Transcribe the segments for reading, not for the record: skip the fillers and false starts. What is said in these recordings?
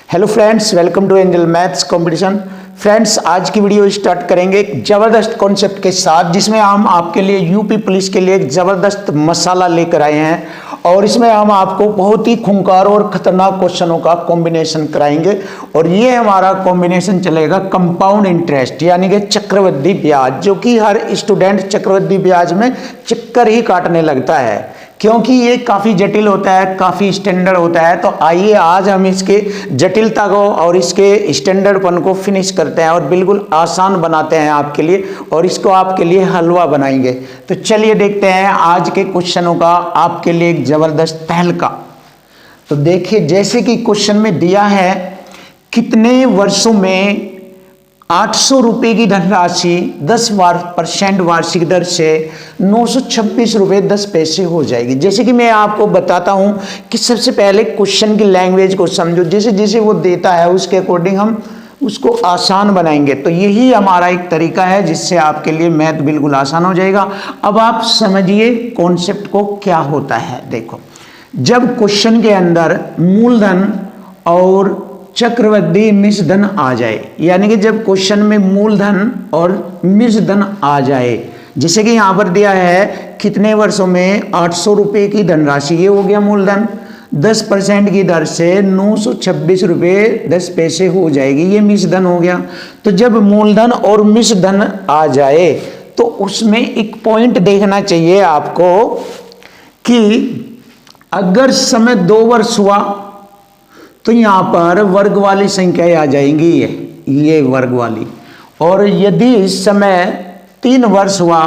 Hello friends, welcome to Angel maths competition. Friends, आज की video start करेंगे एक ज़बरदस्त कॉन्सेप्ट के साथ, जिसमें हम आपके लिए यूपी पुलिस के लिए एक ज़बरदस्त मसाला लेकर आए हैं और इसमें हम आपको बहुत ही खूंखार और ख़तरनाक क्वेश्चनों का कॉम्बिनेशन कराएंगे। और ये हमारा कॉम्बिनेशन चलेगा कंपाउंड इंटरेस्ट, यानी कि चक्रवृद्धि ब्याज, जो कि हर स्टूडेंट चक्रवृद्धि ब्याज में चक्कर ही काटने लगता है, क्योंकि ये काफ़ी जटिल होता है, काफ़ी स्टैंडर्ड होता है। तो आइए आज हम इसके जटिलता को और इसके स्टैंडर्डपन को फिनिश करते हैं और बिल्कुल आसान बनाते हैं आपके लिए, और इसको आपके लिए हलवा बनाएंगे। तो चलिए देखते हैं आज के क्वेश्चनों का आपके लिए एक ज़बरदस्त तहलका। तो देखिए, जैसे कि क्वेश्चन में दिया है, कितने वर्षों में 800 रुपये की धनराशि 10% वार्षिक दर से 926 रुपये 10 पैसे हो जाएगी। जैसे कि मैं आपको बताता हूं कि सबसे पहले क्वेश्चन की लैंग्वेज को समझो, जैसे जैसे वो देता है उसके अकॉर्डिंग हम उसको आसान बनाएंगे। तो यही हमारा एक तरीका है जिससे आपके लिए मैथ बिल्कुल आसान हो जाएगा। अब आप समझिए कॉन्सेप्ट को क्या होता है। देखो, जब क्वेश्चन के अंदर मूलधन और चक्रवृद्धि मिश्रधन आ जाए, यानी कि जब क्वेश्चन में मूलधन और मिश्रधन आ जाए, जैसे कि यहां पर दिया है कितने वर्षों में 800 रुपये की धनराशि, ये हो गया मूलधन, 10% की दर से 926 रुपये 10 पैसे हो जाएगी, ये मिश्रधन हो गया। तो जब मूलधन और मिश्रधन आ जाए तो उसमें एक पॉइंट देखना चाहिए आपको कि अगर समय 2 वर्ष हुआ तो यहां पर वर्ग वाली संख्या आ जाएंगी, ये वर्ग वाली। और यदि समय 3 वर्ष हुआ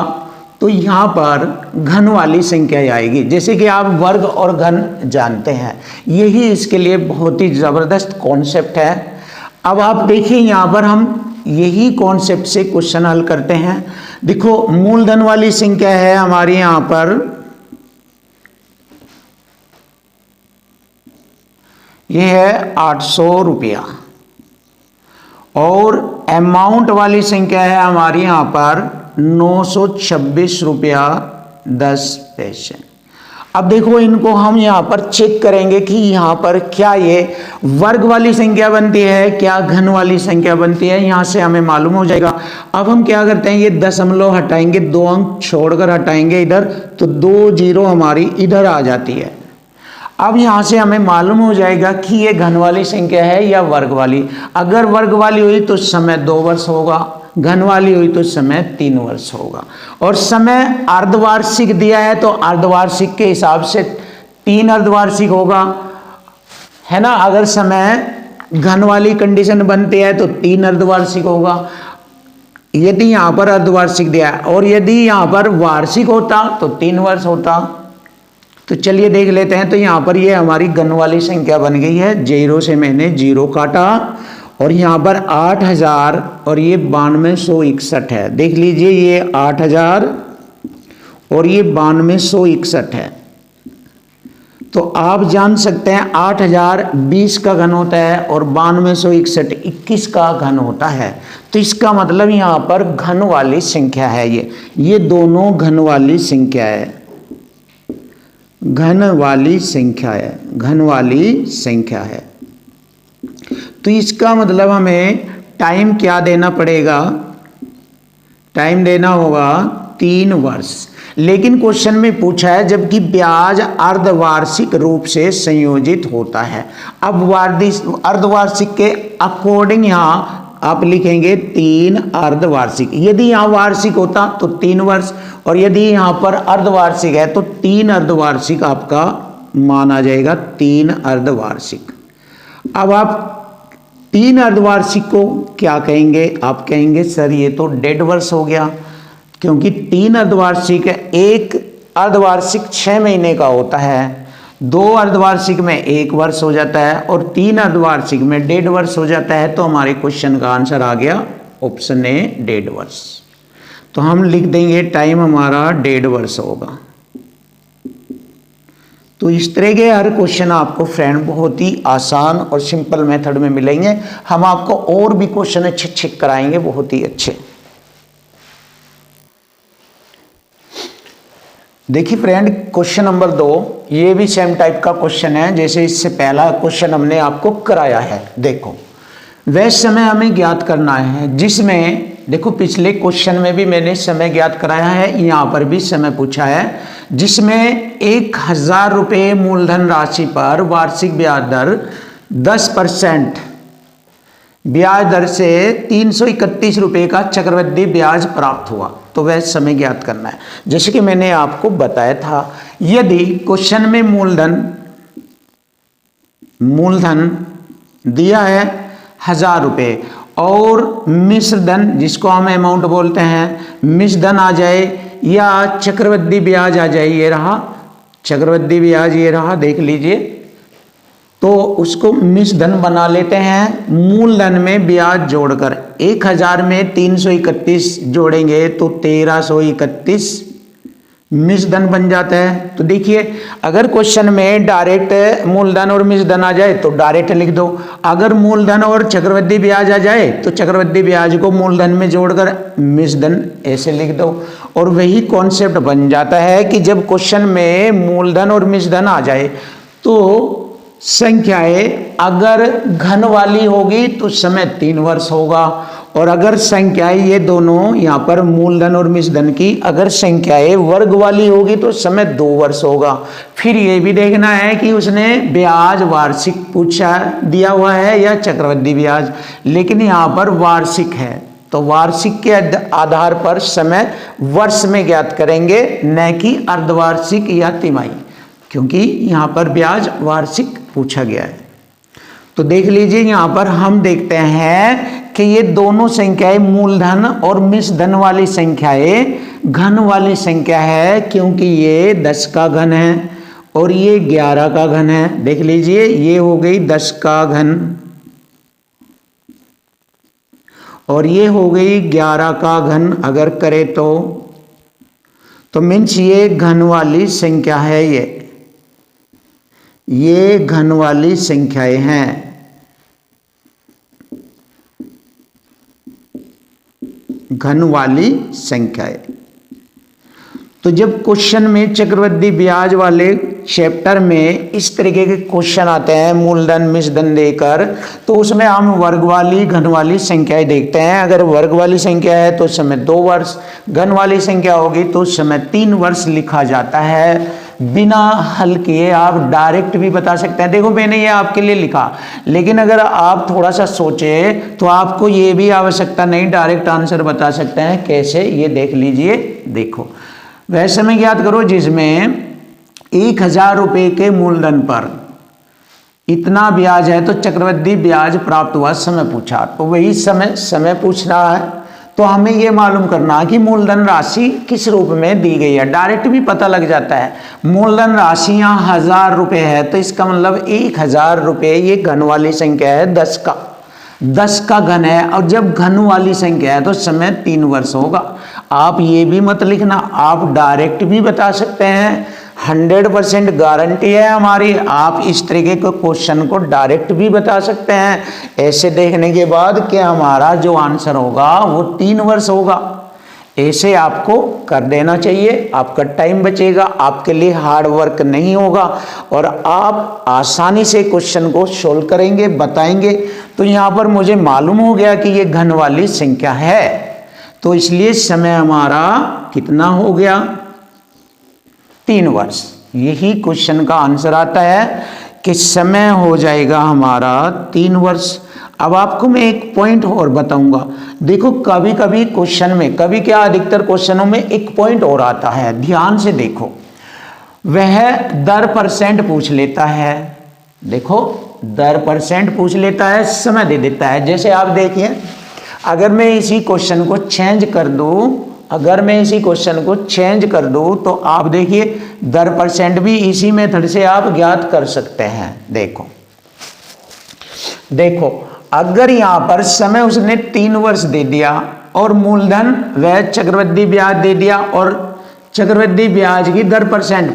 तो यहां पर घन वाली संख्या आएगी। जैसे कि आप वर्ग और घन जानते हैं, यही इसके लिए बहुत ही ज़बरदस्त कॉन्सेप्ट है। अब आप देखिए, यहां पर हम यही कॉन्सेप्ट से क्वेश्चन हल करते हैं। देखो, मूलधन वाली संख्या है हमारी यहां पर, ये है 800 रुपया, और अमाउंट वाली संख्या है हमारी यहां पर 926 रुपया 10 पैसे। अब देखो, इनको हम यहां पर चेक करेंगे कि यहां पर क्या ये वर्ग वाली संख्या बनती है, क्या घन वाली संख्या बनती है, यहां से हमें मालूम हो जाएगा। अब हम क्या करते हैं, ये दशमलव हटाएंगे, 2 अंक छोड़कर हटाएंगे इधर, तो 2 जीरो हमारी इधर आ जाती है। अब यहां से हमें मालूम हो जाएगा कि ये घन वाली संख्या है या वर्ग वाली। अगर वर्ग वाली हुई तो समय 2 वर्ष होगा, घन वाली हुई तो समय 3 वर्ष होगा। और समय अर्धवार्षिक दिया है तो अर्धवार्षिक के हिसाब से 3 अर्धवार्षिक होगा, है ना। अगर समय घन वाली कंडीशन बनती है तो 3 अर्धवार्षिक होगा, यदि यहां पर अर्धवार्षिक दिया है। और यदि यहां पर वार्षिक होता तो 3 वर्ष होता। तो चलिए देख लेते हैं। तो यहाँ पर ये हमारी घन वाली संख्या बन गई है, 0 से मैंने 0 काटा, और यहाँ पर 8000 और ये 9261 है। देख लीजिए, ये 8000 और ये 9261 है। तो आप जान सकते हैं 8000 20 का घन होता है और 9261 21 का घन होता है। तो इसका मतलब यहाँ पर घन वाली संख्या है, ये दोनों घन वाली संख्या है, घन वाली संख्या है, घन वाली संख्या है। तो इसका मतलब हमें टाइम क्या देना पड़ेगा, टाइम देना होगा 3 वर्ष। लेकिन क्वेश्चन में पूछा है जबकि ब्याज अर्धवार्षिक रूप से संयोजित होता है। अब अर्धवार्षिक के अकॉर्डिंग यहाँ आप लिखेंगे 3 अर्धवार्षिक। यदि यहाँ वार्षिक होता तो 3 वर्ष, और यदि यहाँ पर अर्धवार्षिक है तो 3 अर्धवार्षिक आपका माना जाएगा, 3 अर्धवार्षिक। अब आप 3 अर्धवार्षिक को क्या कहेंगे, आप कहेंगे सर ये तो 1.5 वर्ष हो गया, क्योंकि 3 अर्धवार्षिक है, एक अर्धवार्षिक 6 महीने का होता है, 2 अर्धवार्षिक में 1 वर्ष हो जाता है, और 3 अर्धवार्षिक में 1.5 वर्ष हो जाता है। तो हमारे क्वेश्चन का आंसर आ गया ऑप्शन ए, 1.5 वर्ष। तो हम लिख देंगे टाइम हमारा 1.5 वर्ष होगा। तो इस तरह के हर क्वेश्चन आपको फ्रेंड बहुत ही आसान और सिंपल मेथड में मिलेंगे। हम आपको और भी क्वेश्चन अच्छे कराएंगे, बहुत ही अच्छे। देखिए फ्रेंड, क्वेश्चन नंबर 2 ये भी सेम टाइप का क्वेश्चन है जैसे इससे पहला क्वेश्चन हमने आपको कराया है। देखो, वह समय हमें ज्ञात करना है जिसमें, देखो पिछले क्वेश्चन में भी मैंने समय ज्ञात कराया है, यहाँ पर भी समय पूछा है, जिसमें 1000 रुपये मूलधन राशि पर वार्षिक ब्याज दर 10% ब्याज दर से 331 रुपये का चक्रवृद्धि ब्याज प्राप्त हुआ, तो वह समय ज्ञात करना है। जैसे कि मैंने आपको बताया था, यदि क्वेश्चन में मूलधन दिया है 1000 रुपये और मिश्र धन, जिसको हम अमाउंट बोलते हैं, मिश्र धन आ जाए या चक्रवृद्धि ब्याज आ जाए, ये रहा चक्रवृद्धि ब्याज, ये रहा देख लीजिए, तो उसको मिश्र धन बना लेते हैं। मूलधन में ब्याज जोड़कर 1000 में 331 जोड़ेंगे तो 1331 मिश्र धन बन जाता है। तो देखिए, अगर क्वेश्चन में डायरेक्ट मूलधन और मिश्र धन आ जाए तो डायरेक्ट लिख दो, अगर मूलधन और चक्रवृद्धि ब्याज आ जाए तो चक्रवृद्धि ब्याज को मूलधन में जोड़कर मिश्र धन ऐसे लिख दो। और वही कॉन्सेप्ट बन जाता है कि जब क्वेश्चन में मूलधन और मिश्र धन आ जाए तो संख्याएं अगर घन वाली होगी तो समय 3 वर्ष होगा, और अगर संख्याएं ये दोनों यहाँ पर मूलधन और मिश्र धन की अगर संख्याएं वर्ग वाली होगी तो समय 2 वर्ष होगा। फिर ये भी देखना है कि उसने ब्याज वार्षिक पूछा दिया हुआ है या चक्रवृद्धि ब्याज, लेकिन यहाँ पर वार्षिक है तो वार्षिक के आधार पर समय वर्ष में ज्ञात करेंगे, न कि अर्धवार्षिक या तिमाही, क्योंकि यहाँ पर ब्याज वार्षिक पूछा गया है। तो देख लीजिए, यहाँ पर हम देखते हैं कि ये दोनों संख्याएं मूलधन और मिश्र धन वाली संख्याएं घन वाली संख्या है, क्योंकि ये 10 का घन है और ये 11 का घन है। देख लीजिए, ये हो गई 10 का घन और ये हो गई 11 का घन अगर करे तो मीन्स ये घन वाली संख्या है, ये घन वाली संख्याएं हैं। घन वाली संख्याएं। तो जब क्वेश्चन में चक्रवृद्धि ब्याज वाले चैप्टर में इस तरीके के क्वेश्चन आते हैं मूलधन मिश्र धन देकर, तो उसमें हम वर्ग वाली घन वाली संख्याएं देखते हैं। अगर वर्ग वाली संख्या है तो समय 2 वर्ष, घन वाली संख्या होगी तो समय 3 वर्ष लिखा जाता है। बिना हल किए आप डायरेक्ट भी बता सकते हैं। देखो, मैंने ये आपके लिए लिखा, लेकिन अगर आप थोड़ा सा सोचे तो आपको ये भी आवश्यकता नहीं, डायरेक्ट आंसर बता सकते हैं। कैसे, ये देख लीजिए। देखो, वह समय ज्ञात करो जिसमें 1000 रुपये के मूलधन पर इतना ब्याज है तो चक्रवृद्धि ब्याज प्राप्त हुआ, समय पूछा। तो वही समय पूछ रहा है, तो हमें ये मालूम करना कि मूलधन राशि किस रूप में दी गई है। डायरेक्ट भी पता लग जाता है। मूलधन राशि यहाँ 1000 रुपये है तो इसका मतलब 1000 रुपये ये घन वाली संख्या है, 10 का घन है, और जब घन वाली संख्या है तो समय 3 वर्ष होगा। आप ये भी मत लिखना, आप डायरेक्ट भी बता सकते हैं। 100% गारंटी है हमारी, आप इस तरीके के क्वेश्चन को डायरेक्ट भी बता सकते हैं। ऐसे देखने के बाद कि हमारा जो आंसर होगा वो 3 वर्ष होगा, ऐसे आपको कर देना चाहिए। आपका टाइम बचेगा, आपके लिए हार्ड वर्क नहीं होगा और आप आसानी से क्वेश्चन को सोल्व करेंगे, बताएंगे। तो यहाँ पर मुझे मालूम हो गया कि ये घन वाली संख्या है, तो इसलिए समय हमारा कितना हो गया, 3 वर्ष। यही क्वेश्चन का आंसर आता है कि समय हो जाएगा हमारा 3 वर्ष। अब आपको मैं एक पॉइंट और बताऊंगा। देखो, कभी कभी क्वेश्चन में, कभी क्या अधिकतर क्वेश्चनों में एक पॉइंट और आता है, ध्यान से देखो। वह दर % पूछ लेता है। देखो, दर % पूछ लेता है, समय दे देता है। जैसे आप देखिए, अगर मैं इसी क्वेश्चन को चेंज कर दूं, तो आप देखिए दर % भी इसी मेथड से आप ज्ञात कर सकते हैं। देखो, अगर यहाँ पर समय उसने 3 वर्ष दे दिया और मूलधन वह चक्रवृद्धि ब्याज दे दिया और चक्रवृद्धि ब्याज की दर %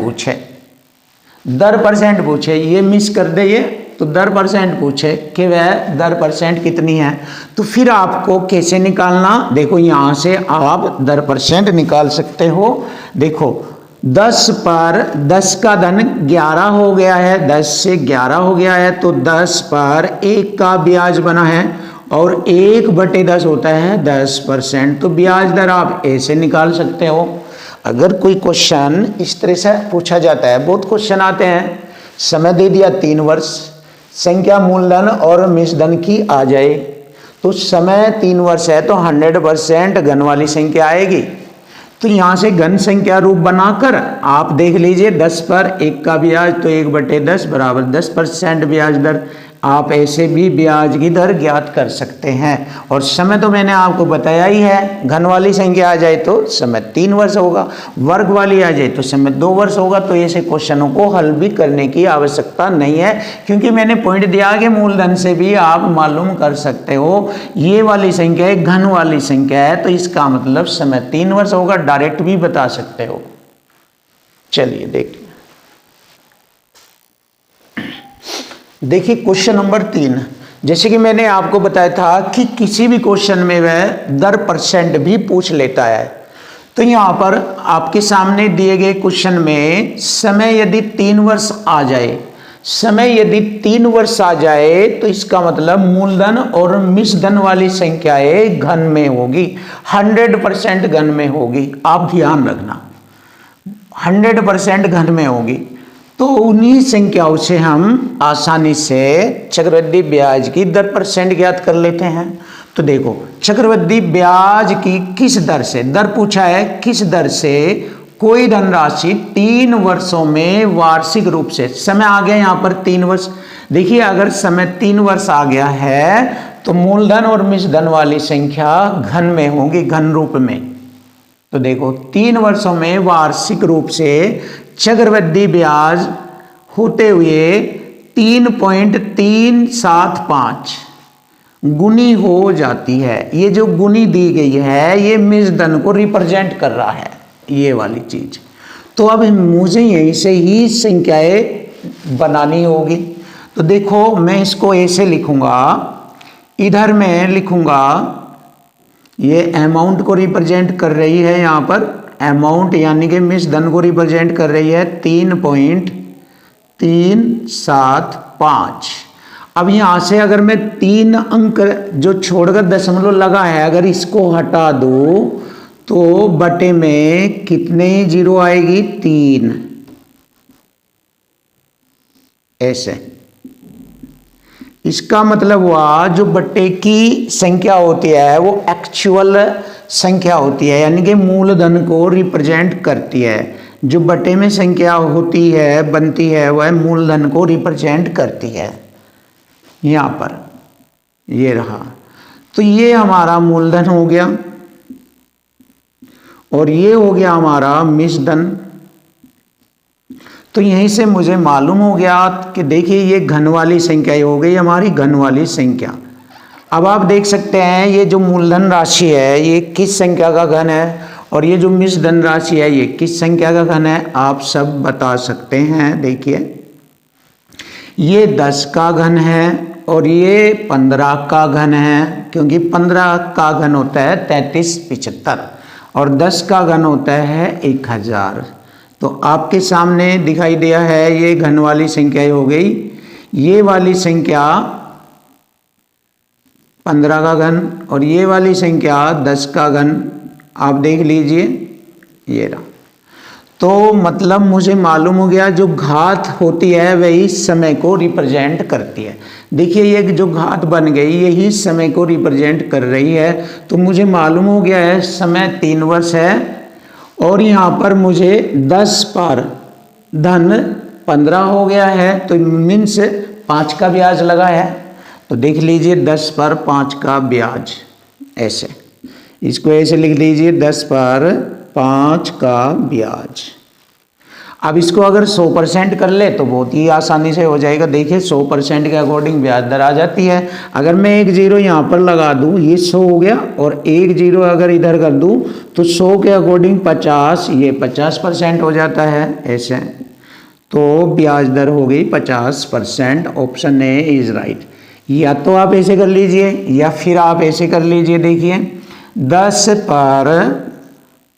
पूछे, ये मिस कर दे ये, तो दर % पूछे कि वह दर % कितनी है, तो फिर आपको कैसे निकालना। देखो, यहाँ से आप दर % निकाल सकते हो। देखो, 10 पर 10 का धन 11 हो गया है, 10 से 11 हो गया है, तो 10 पर 1 का ब्याज बना है और 1/10 होता है 10%। तो ब्याज दर आप ऐसे निकाल सकते हो। अगर कोई क्वेश्चन इस तरह से पूछा जाता है, बहुत क्वेश्चन आते हैं, समय दे दिया 3 वर्ष, संख्या मूलधन और मिश्रधन की आ जाए, तो समय 3 वर्ष है तो 100% घन वाली संख्या आएगी। तो यहाँ से घन संख्या रूप बनाकर आप देख लीजिए 10 पर 1 का ब्याज, तो 1/10 बराबर 10% ब्याज दर। आप ऐसे भी ब्याज की दर ज्ञात कर सकते हैं। और समय तो मैंने आपको बताया ही है, घन वाली संख्या आ जाए तो समय 3 वर्ष होगा, वर्ग वाली आ जाए तो समय 2 वर्ष होगा। तो ऐसे क्वेश्चनों को हल भी करने की आवश्यकता नहीं है, क्योंकि मैंने पॉइंट दिया कि मूलधन से भी आप मालूम कर सकते हो ये वाली संख्या एक घन वाली संख्या है, तो इसका मतलब समय 3 वर्ष होगा, डायरेक्ट भी बता सकते हो। चलिए देखिए क्वेश्चन नंबर 3। जैसे कि मैंने आपको बताया था कि किसी भी क्वेश्चन में वह दर परसेंट भी पूछ लेता है। तो यहाँ पर आपके सामने दिए गए क्वेश्चन में समय यदि 3 वर्ष आ जाए, समय यदि 3 वर्ष आ जाए तो इसका मतलब मूलधन और मिश्रधन वाली संख्याएं घन में होगी, 100% घन में होगी। आप ध्यान रखना 100% घन में होगी। तो उन्हीं संख्याओं से हम आसानी से चक्रवृद्धि ब्याज की दर परसेंट ज्ञात कर लेते हैं। तो देखो चक्रवृद्धि ब्याज की किस दर से, दर पूछा है किस दर से कोई धनराशि 3 वर्षों में वार्षिक रूप से, समय आ गया यहाँ पर 3 वर्ष। देखिए अगर समय 3 वर्ष आ गया है तो मूलधन और मिश्रधन वाली संख्या घन में होंगी, घन रूप में। तो देखो 3 वर्षों में वार्षिक रूप से चक्रवृद्धि ब्याज होते हुए 3.375 गुनी हो जाती है। ये जो गुनी दी गई है ये मिश्रधन को रिप्रेजेंट कर रहा है, ये वाली चीज। तो अब मुझे यहीं से ही संख्याएं बनानी होगी। तो देखो मैं इसको ऐसे लिखूंगा, इधर मैं लिखूंगा ये अमाउंट को रिप्रेजेंट कर रही है, यहाँ पर अमाउंट यानी कि मिश्रधन को रिप्रेजेंट कर रही है 3.375। अब यहाँ से अगर मैं 3 अंक जो छोड़कर दशमलव लगा है अगर इसको हटा दूं तो बटे में कितने जीरो आएगी, 3। ऐसे इसका मतलब हुआ जो बट्टे की संख्या होती है वो एक्चुअल संख्या होती है, यानी कि मूलधन को रिप्रेजेंट करती है। जो बट्टे में संख्या होती है बनती है वह मूलधन को रिप्रेजेंट करती है। यहाँ पर ये रहा, तो ये हमारा मूलधन हो गया और ये हो गया हमारा मिश्रधन। तो यहीं से मुझे मालूम हो गया कि देखिए ये घन वाली संख्या हो गई हमारी घन वाली संख्या। अब आप देख सकते हैं ये जो मूलधन राशि है ये किस संख्या का घन है और ये जो मिश्रधन राशि है ये किस संख्या का घन है, आप सब बता सकते हैं। देखिए ये 10 का घन है और ये 15 का घन है, क्योंकि 15 का घन होता है 3375 और 10 का घन होता है 1000। तो आपके सामने दिखाई दिया है ये घन वाली संख्या हो गई, ये वाली संख्या 15 का घन और ये वाली संख्या 10 का घन। आप देख लीजिए ये रहा। तो मतलब मुझे मालूम हो गया जो घात होती है वही समय को रिप्रेजेंट करती है। देखिए ये जो घात बन गई यही समय को रिप्रेजेंट कर रही है। तो मुझे मालूम हो गया है समय 3 वर्ष है और यहाँ पर मुझे 10 पर धन 15 हो गया है, तो मीन्स 5 का ब्याज लगा है। तो देख लीजिए 10 पर 5 का ब्याज, ऐसे इसको ऐसे लिख दीजिए 10 पर 5 का ब्याज। अब इसको अगर 100% कर ले तो बहुत ही आसानी से हो जाएगा। देखिए 100% के अकॉर्डिंग ब्याज दर आ जाती है। अगर मैं 1 0 यहाँ पर लगा दूँ ये 100 हो गया और 1 0 अगर इधर कर दूँ तो 100 के अकॉर्डिंग 50, ये 50% हो जाता है ऐसे। तो ब्याज दर हो गई 50%। Option A is right. या तो आप ऐसे कर लीजिए या फिर आप ऐसे कर लीजिए। देखिए 10 पर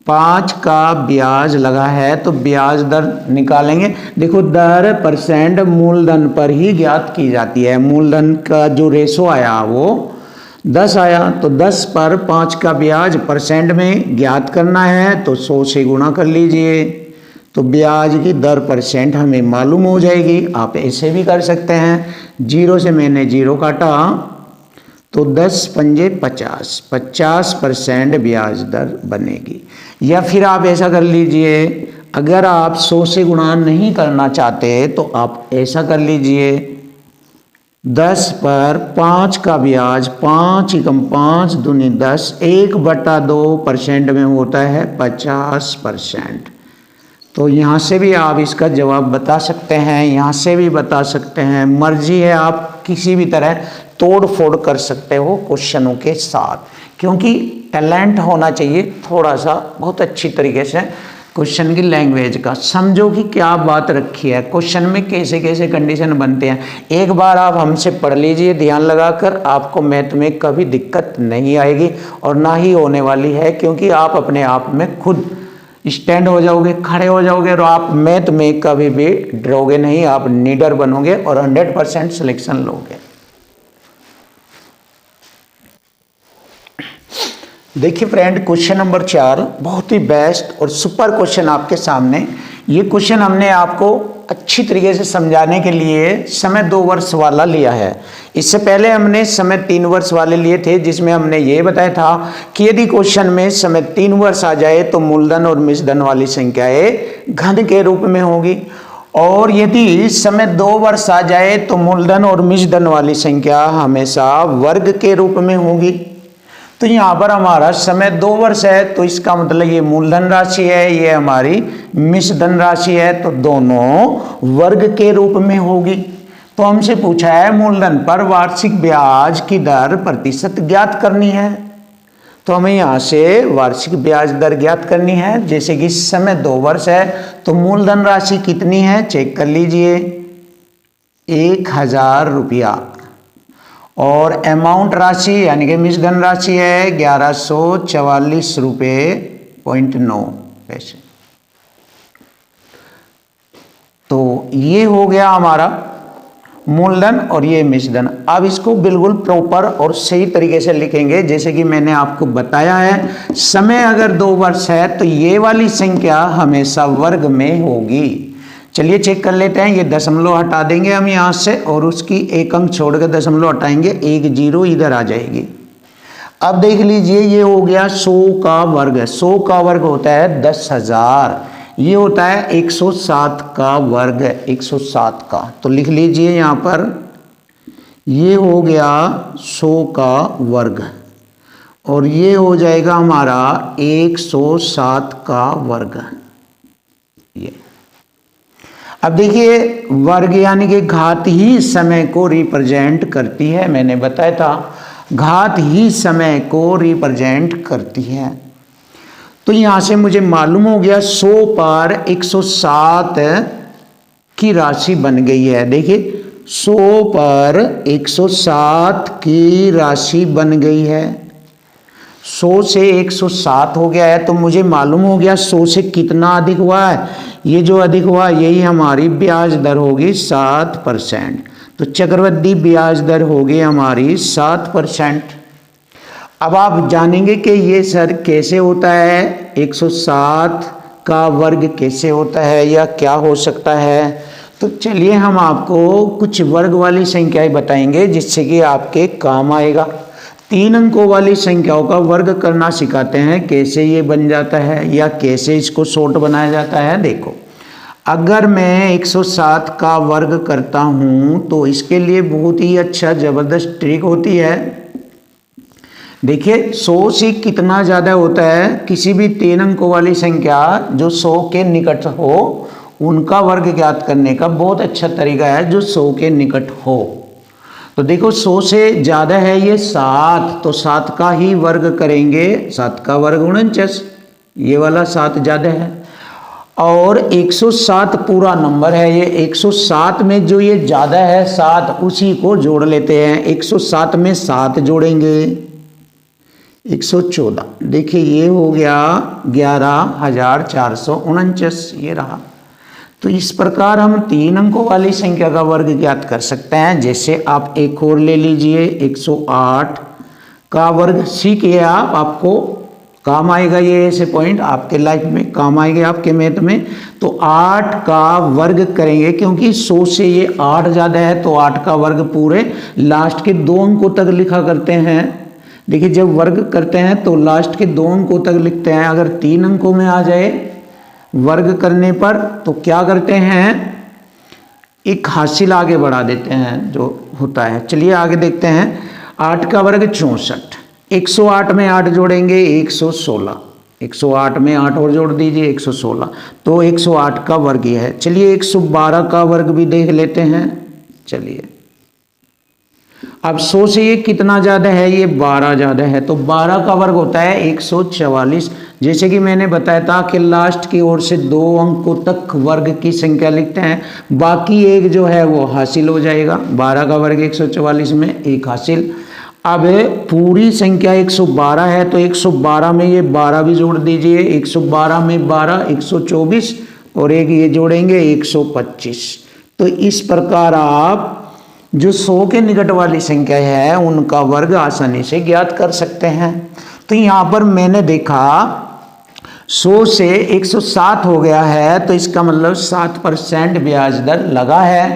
5 का ब्याज लगा है तो ब्याज दर निकालेंगे। देखो दर परसेंट मूलधन पर ही ज्ञात की जाती है। मूलधन का जो रेशो आया वो 10 आया, तो 10 पर 5 का ब्याज परसेंट में ज्ञात करना है तो 100 से गुणा कर लीजिए, तो ब्याज की दर परसेंट हमें मालूम हो जाएगी। आप ऐसे भी कर सकते हैं, 0 से मैंने 0 काटा तो 10 पंजे 50, 50% ब्याज दर बनेगी। या फिर आप ऐसा कर लीजिए, अगर आप 100 से गुणा नहीं करना चाहते तो आप ऐसा कर लीजिए, 10 पर 5 का ब्याज 5 एकम 5 दूनी 10, 1/2% में होता है 50%। तो यहाँ से भी आप इसका जवाब बता सकते हैं, यहाँ से भी बता सकते हैं, मर्जी है, आप किसी भी तरह तोड़ फोड़ कर सकते हो क्वेश्चनों के साथ, क्योंकि टैलेंट होना चाहिए थोड़ा सा, बहुत अच्छी तरीके से क्वेश्चन की लैंग्वेज का समझो कि क्या बात रखी है, क्वेश्चन में कैसे कैसे कंडीशन बनते हैं। एक बार आप हमसे पढ़ लीजिए ध्यान लगाकर, आपको मैथ में कभी दिक्कत नहीं आएगी और ना ही होने वाली है, क्योंकि आप अपने आप में खुद स्टैंड हो जाओगे, खड़े हो जाओगे और आप मैथ में कभी भी डरोगे नहीं, आप लीडर बनोगे और 100% सिलेक्शन लोगे। देखिए फ्रेंड, क्वेश्चन नंबर 4 बहुत ही बेस्ट और सुपर क्वेश्चन आपके सामने। ये क्वेश्चन हमने आपको अच्छी तरीके से समझाने के लिए समय 2 वर्ष वाला लिया है। इससे पहले हमने समय 3 वर्ष वाले लिए थे, जिसमें हमने ये बताया था कि यदि क्वेश्चन में समय 3 वर्ष आ जाए तो मूलधन और मिश्रधन वाली संख्याएं घन के रूप में होगी, और यदि समय 2 वर्ष आ जाए तो मूलधन और मिश्रधन वाली संख्या हमेशा वर्ग के रूप में होगी। तो यहाँ पर हमारा समय 2 वर्ष है, तो इसका मतलब ये मूलधन राशि है, ये हमारी मिश्रधन राशि है, तो दोनों वर्ग के रूप में होगी। तो हमसे पूछा है मूलधन पर वार्षिक ब्याज की दर प्रतिशत ज्ञात करनी है, तो हमें यहाँ से वार्षिक ब्याज दर ज्ञात करनी है। जैसे कि समय 2 वर्ष है तो मूलधन राशि कितनी है चेक कर लीजिए, 1000 रुपया, और अमाउंट राशि यानी कि मिश्रधन राशि है 1144 रुपये 0.9 पैसे। तो ये हो गया हमारा मूलधन और ये मिश्रधन। अब इसको बिल्कुल प्रॉपर और सही तरीके से लिखेंगे, जैसे कि मैंने आपको बताया है, समय अगर 2 वर्ष है तो ये वाली संख्या हमेशा वर्ग में होगी। चलिए चेक कर लेते हैं, ये दशमलव हटा देंगे हम यहाँ से और उसकी एक अंक छोड़कर दशमलव हटाएंगे, 1 0 इधर आ जाएगी। अब देख लीजिए ये हो गया 100 का वर्ग, 100 का वर्ग होता है 10,000, ये होता है 107 का वर्ग, 107 का। तो लिख लीजिए यहाँ पर, ये हो गया 100 का वर्ग और ये हो जाएगा हमारा 107 का वर्ग। ये अब देखिए वर्ग यानी कि घात ही समय को रिप्रेजेंट करती है, मैंने बताया था घात ही समय को रिप्रेजेंट करती है। तो यहां से मुझे मालूम हो गया 100 पर 107 की राशि बन गई है। देखिए 100 पर 107 की राशि बन गई है, 100 से 107 हो गया है, तो मुझे मालूम हो गया 100 से कितना अधिक हुआ है, ये जो अधिक हुआ यही हमारी ब्याज दर होगी 7%। तो चक्रवृद्धि ब्याज दर होगी हमारी 7%। अब आप जानेंगे कि ये सर कैसे होता है, 107 का वर्ग कैसे होता है या क्या हो सकता है। तो चलिए हम आपको कुछ वर्ग वाली संख्याएं बताएंगे जिससे कि आपके काम आएगा। 3 अंकों वाली संख्याओं का वर्ग करना सिखाते हैं, कैसे ये बन जाता है या कैसे इसको शॉर्ट बनाया जाता है। देखो अगर मैं 107 का वर्ग करता हूं तो इसके लिए बहुत ही अच्छा ज़बरदस्त ट्रिक होती है। देखिए 100 से कितना ज़्यादा होता है, किसी भी 3 अंकों वाली संख्या जो 100 के निकट हो उनका वर्ग ज्ञात करने का बहुत अच्छा तरीका है जो 100 के निकट हो। तो देखो 100 से ज़्यादा है ये 7, तो 7 का ही वर्ग करेंगे, 7 का वर्ग 49, ये वाला 7 ज़्यादा है। और 107 पूरा नंबर है, ये 107 में जो ये ज़्यादा है 7 उसी को जोड़ लेते हैं, 107 में 7 जोड़ेंगे, 114। देखिए ये हो गया 11,449, ये रहा। तो इस प्रकार हम 3 अंकों वाली संख्या का वर्ग ज्ञात कर सकते हैं। जैसे आप एक और ले लीजिए, 108 का वर्ग। सीखिए आप, आपको काम आएगा ये ऐसे पॉइंट, आपके लाइफ में काम आएंगे, आपके मैथ में। तो 8 का वर्ग करेंगे, क्योंकि 100 से ये 8 ज़्यादा है, तो 8 का वर्ग पूरे लास्ट के 2 अंकों तक लिखा करते हैं। देखिए जब वर्ग करते हैं तो लास्ट के 2 अंकों तक लिखते हैं। अगर 3 अंकों में आ जाए वर्ग करने पर तो क्या करते हैं, एक हासिल आगे बढ़ा देते हैं जो होता है। चलिए आगे देखते हैं। 8 का वर्ग 64, 108 में 8 जोड़ेंगे 116, 108 में 8 और जोड़ दीजिए 116, तो 108 का वर्ग ये है। चलिए 112 का वर्ग भी देख लेते हैं। चलिए अब 100 से ये कितना ज़्यादा है, ये 12 ज़्यादा है, तो 12 का वर्ग होता है 144। जैसे कि मैंने बताया था कि लास्ट की ओर से 2 अंकों तक वर्ग की संख्या लिखते हैं, बाकी एक जो है वो हासिल हो जाएगा। 12 का वर्ग 144 में एक हासिल। अब पूरी संख्या 112 है, तो 112 में ये 12 भी जोड़ दीजिए, 112 में 12 124, और एक ये जोड़ेंगे 125। तो इस प्रकार आप जो 100 के निकट वाली संख्या है उनका वर्ग आसानी से ज्ञात कर सकते हैं। तो यहाँ पर मैंने देखा 100 से 107 हो गया है, तो इसका मतलब 7% ब्याज दर लगा है,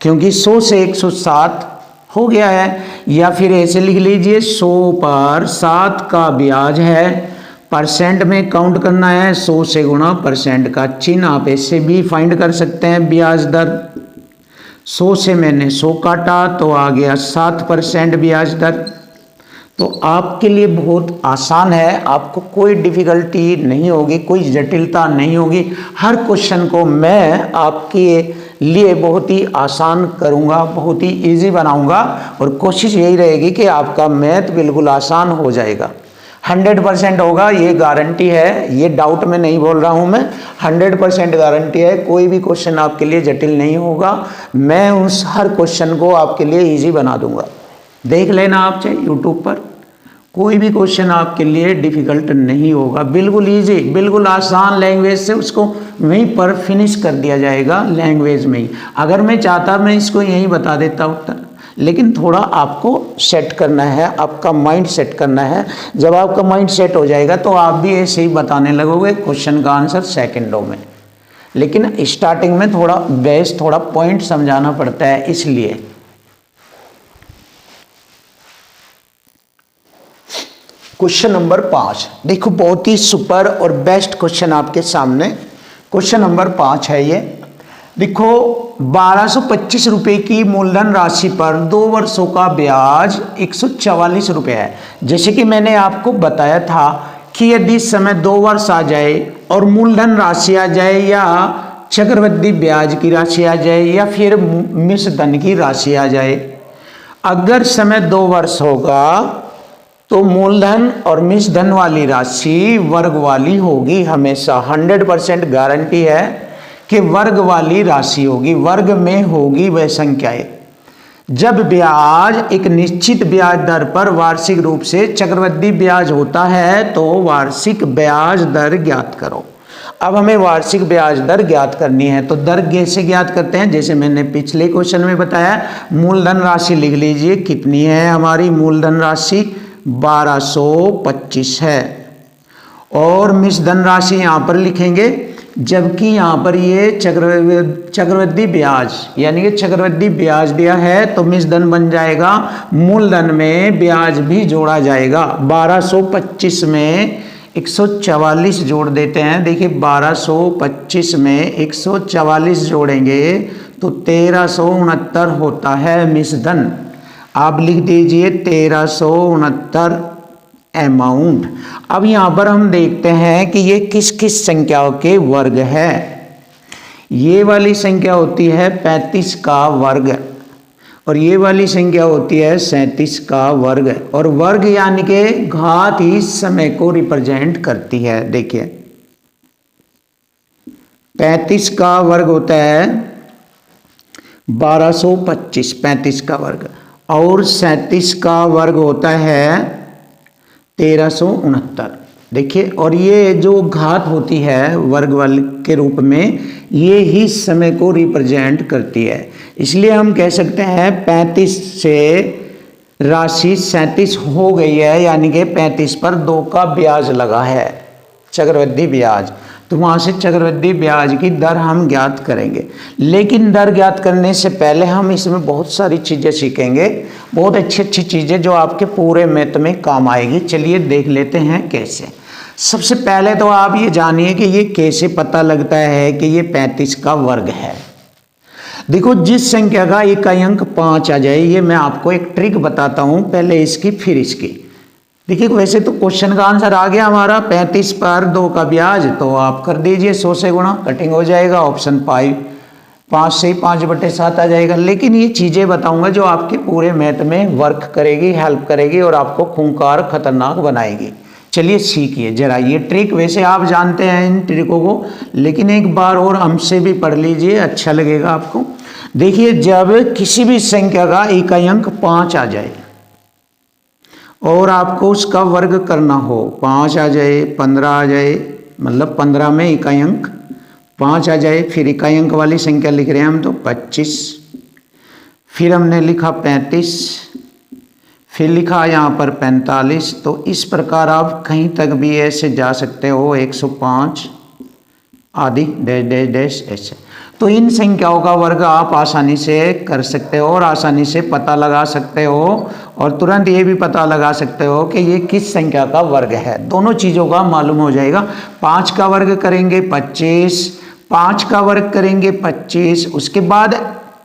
क्योंकि 100 से 107 हो गया है। या फिर ऐसे लिख लीजिए 100 पर 7 का ब्याज है, परसेंट में काउंट करना है, 100 से गुणा परसेंट का चिन्ह। आप ऐसे भी फाइंड कर सकते हैं ब्याज दर। 100 से मैंने 100 काटा तो आ गया 7% ब्याज दर। तो आपके लिए बहुत आसान है, आपको कोई डिफिकल्टी नहीं होगी, कोई जटिलता नहीं होगी। हर क्वेश्चन को मैं आपके लिए बहुत ही आसान करूंगा, बहुत ही इजी बनाऊंगा, और कोशिश यही रहेगी कि आपका मैथ बिल्कुल आसान हो जाएगा। 100% होगा, ये गारंटी है, ये डाउट में नहीं बोल रहा हूँ मैं, 100% गारंटी है। कोई भी क्वेश्चन आपके लिए जटिल नहीं होगा, मैं उस हर क्वेश्चन को आपके लिए इजी बना दूंगा। देख लेना आप चाहे यूट्यूब पर, कोई भी क्वेश्चन आपके लिए डिफिकल्ट नहीं होगा, बिल्कुल इजी, बिल्कुल आसान लैंग्वेज से उसको वहीं पर फिनिश कर दिया जाएगा, लैंग्वेज में ही। अगर मैं चाहता मैं इसको यहीं बता देता उत्तर, लेकिन थोड़ा आपको सेट करना है, आपका माइंड सेट करना है। जब आपका माइंड सेट हो जाएगा तो आप भी ऐसे ही बताने लगोगे क्वेश्चन का आंसर सेकंडों में। लेकिन स्टार्टिंग में थोड़ा बेस, थोड़ा पॉइंट समझाना पड़ता है, इसलिए। क्वेश्चन नंबर 5 देखो, बहुत ही सुपर और बेस्ट क्वेश्चन आपके सामने। क्वेश्चन नंबर 5 है ये। देखो 1225 रुपये की मूलधन राशि पर 2 वर्षों का ब्याज 144 रुपये है। जैसे कि मैंने आपको बताया था कि यदि समय 2 वर्ष आ जाए और मूलधन राशि आ जाए, या चक्रवृद्धि ब्याज की राशि आ जाए, या फिर मिश्रधन की राशि आ जाए, अगर समय 2 वर्ष होगा तो मूलधन और मिश्रधन वाली राशि वर्ग वाली होगी हमेशा। 100% गारंटी है कि वर्ग वाली राशि होगी, वर्ग में होगी वह संख्याएं। जब ब्याज एक निश्चित ब्याज दर पर वार्षिक रूप से चक्रवृद्धि ब्याज होता है तो वार्षिक ब्याज दर ज्ञात करो। अब हमें वार्षिक ब्याज दर ज्ञात करनी है, तो दर कैसे ज्ञात करते हैं, जैसे मैंने पिछले क्वेश्चन में बताया। मूलधन राशि लिख लीजिए, कितनी है हमारी मूलधन राशि, 1225 है, और मिश्रधन राशि यहाँ पर लिखेंगे, जबकि यहाँ पर ये चक्रवृद्धि ब्याज यानी कि चक्रवृद्धि ब्याज दिया है, तो मिश्रधन बन जाएगा, मूलधन में ब्याज भी जोड़ा जाएगा। 1225 में 144 जोड़ देते हैं। देखिए 1225 में 144 जोड़ेंगे तो 1369 होता है मिश्रधन। आप लिख दीजिए 1369 अमाउंट। अब यहाँ पर हम देखते हैं कि ये किस किस संख्याओं के वर्ग है। ये वाली संख्या होती है 35 का वर्ग, और ये वाली संख्या होती है 37 का वर्ग, और वर्ग यानी कि घात ही समय को रिप्रेजेंट करती है। देखिए 35 का वर्ग होता है 1225, 35 का वर्ग, और 37 का वर्ग होता है 1369। देखिए, और ये जो घात होती है वर्ग के रूप में, ये ही समय को रिप्रेजेंट करती है। इसलिए हम कह सकते हैं 35 से राशि 37 हो गई है, यानी कि 35 पर 2 का ब्याज लगा है, चक्रवृद्धि ब्याज। तो वहाँ से चक्रवृद्धि ब्याज की दर हम ज्ञात करेंगे। लेकिन दर ज्ञात करने से पहले हम इसमें बहुत सारी चीज़ें सीखेंगे, बहुत अच्छी अच्छी चीज़ें जो आपके पूरे मैथ में काम आएगी। चलिए देख लेते हैं कैसे। सबसे पहले तो आप ये जानिए कि ये कैसे पता लगता है कि ये 35 का वर्ग है। देखो, जिस संख्या का इकाई अंक 5 आ जाए, ये मैं आपको एक ट्रिक बताता हूँ, पहले इसकी फिर इसकी। देखिए, वैसे तो क्वेश्चन का आंसर आ गया हमारा 35 पर 2 का ब्याज, तो आप कर दीजिए 100 से गुणा, कटिंग हो जाएगा, ऑप्शन 5 से 5/7 आ जाएगा। लेकिन ये चीज़ें बताऊंगा जो आपके पूरे मैथ में वर्क करेगी, हेल्प करेगी और आपको खूंखार खतरनाक बनाएगी। चलिए सीखिए जरा ये ट्रिक। वैसे आप जानते हैं इन ट्रिकों को, लेकिन एक बार और हमसे भी पढ़ लीजिए, अच्छा लगेगा आपको। देखिए, जब किसी भी संख्या का इकाई अंक 5 आ जाए और आपको उसका वर्ग करना हो, 5 आ जाए, 15 आ जाए, मतलब 15 में इकाई अंक 5 आ जाए, फिर इकाई अंक वाली संख्या लिख रहे हैं हम तो 25, फिर हमने लिखा 35, फिर लिखा यहाँ पर 45। तो इस प्रकार आप कहीं तक भी ऐसे जा सकते हो, 105 आदि डैश डैश डैश ऐसे। तो इन संख्याओं का वर्ग आप आसानी से कर सकते हो और आसानी से पता लगा सकते हो, और तुरंत ये भी पता लगा सकते हो कि ये किस संख्या का वर्ग है। दोनों चीज़ों का मालूम हो जाएगा। 5 का वर्ग करेंगे 25, 5 का वर्ग करेंगे 25, उसके बाद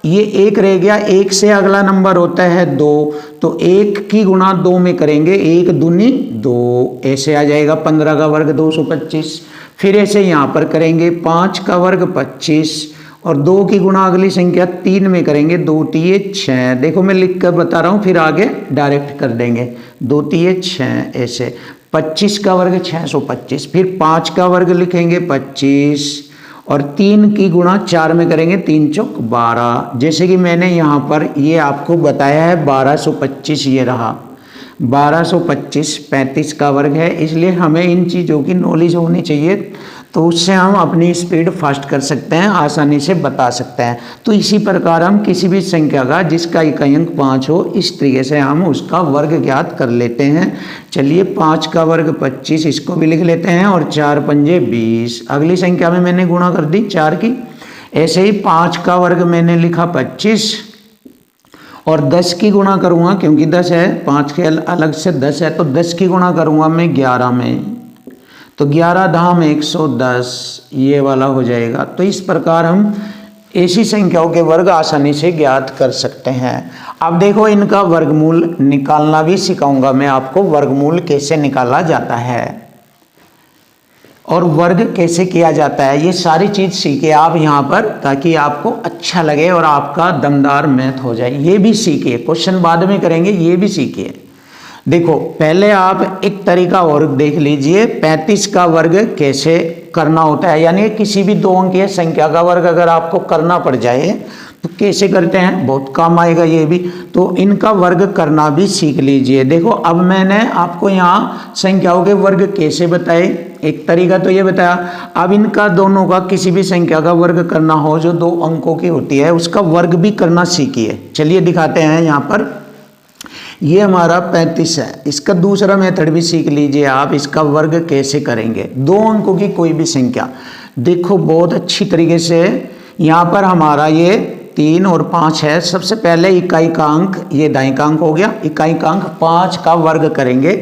ये 1 रह गया, 1 से अगला नंबर होता है 2, तो 1 की गुणा 2 में करेंगे, 1 दूनी 2, ऐसे आ जाएगा 15 का वर्ग 225। फिर ऐसे यहाँ पर करेंगे 5 का वर्ग 25 और 2 की गुणा अगली संख्या 3 में करेंगे, 2 तिये 6। देखो मैं लिख कर बता रहा हूँ, फिर आगे डायरेक्ट कर देंगे, 2 तिये 6 ऐसे। 25 का वर्ग 625, फिर 5 का वर्ग लिखेंगे 25 और 3 की गुणा 4 में करेंगे, 3 चौक 12। जैसे कि मैंने यहाँ पर ये आपको बताया है 1225, ये रहा 1225 35 का वर्ग है। इसलिए हमें इन चीज़ों की नॉलेज होनी चाहिए, तो उससे हम अपनी स्पीड फास्ट कर सकते हैं, आसानी से बता सकते हैं। तो इसी प्रकार हम किसी भी संख्या का जिसका इकाई अंक 5 हो, इस तरीके से हम उसका वर्ग ज्ञात कर लेते हैं। चलिए 5 का वर्ग 25, इसको भी लिख लेते हैं, और 4 पंजे 20। अगली संख्या में मैंने गुणा कर दी 4 की। ऐसे ही 5 का वर्ग मैंने लिखा 25 और 10 की गुणा करूँगा, क्योंकि 10 है, 5 के अलग से 10 है, तो 10 की गुणा करूँगा मैं 11 में, तो 11 धाम 110, ये वाला हो जाएगा। तो इस प्रकार हम ऐसी संख्याओं के वर्ग आसानी से ज्ञात कर सकते हैं। अब देखो, इनका वर्गमूल निकालना भी सिखाऊंगा मैं आपको, वर्गमूल कैसे निकाला जाता है और वर्ग कैसे किया जाता है, ये सारी चीज़ सीखे आप यहाँ पर, ताकि आपको अच्छा लगे और आपका दमदार मैथ हो जाए। ये भी सीखिए, क्वेश्चन बाद में करेंगे, ये भी सीखिए। देखो, पहले आप एक तरीका और देख लीजिए, 35 का वर्ग कैसे करना होता है, यानी किसी भी 2 अंकीय संख्या का वर्ग अगर आपको करना पड़ जाए तो कैसे करते हैं, बहुत काम आएगा ये भी। तो इनका वर्ग करना भी सीख लीजिए। देखो, अब मैंने आपको यहाँ संख्याओं के वर्ग कैसे बताए, एक तरीका तो ये बताया। अब इनका दोनों का किसी भी संख्या का वर्ग करना हो जो 2 अंकों की होती है, उसका वर्ग भी करना सीखिए। चलिए दिखाते हैं। यहाँ पर ये हमारा 35 है, इसका दूसरा मेथड भी सीख लीजिए आप, इसका वर्ग कैसे करेंगे 2 अंकों की कोई भी संख्या। देखो बहुत अच्छी तरीके से, यहाँ पर हमारा ये 3 और 5 है। सबसे पहले इकाई का अंक, ये दाईं का अंक हो गया, इकाई का अंक 5 का वर्ग करेंगे,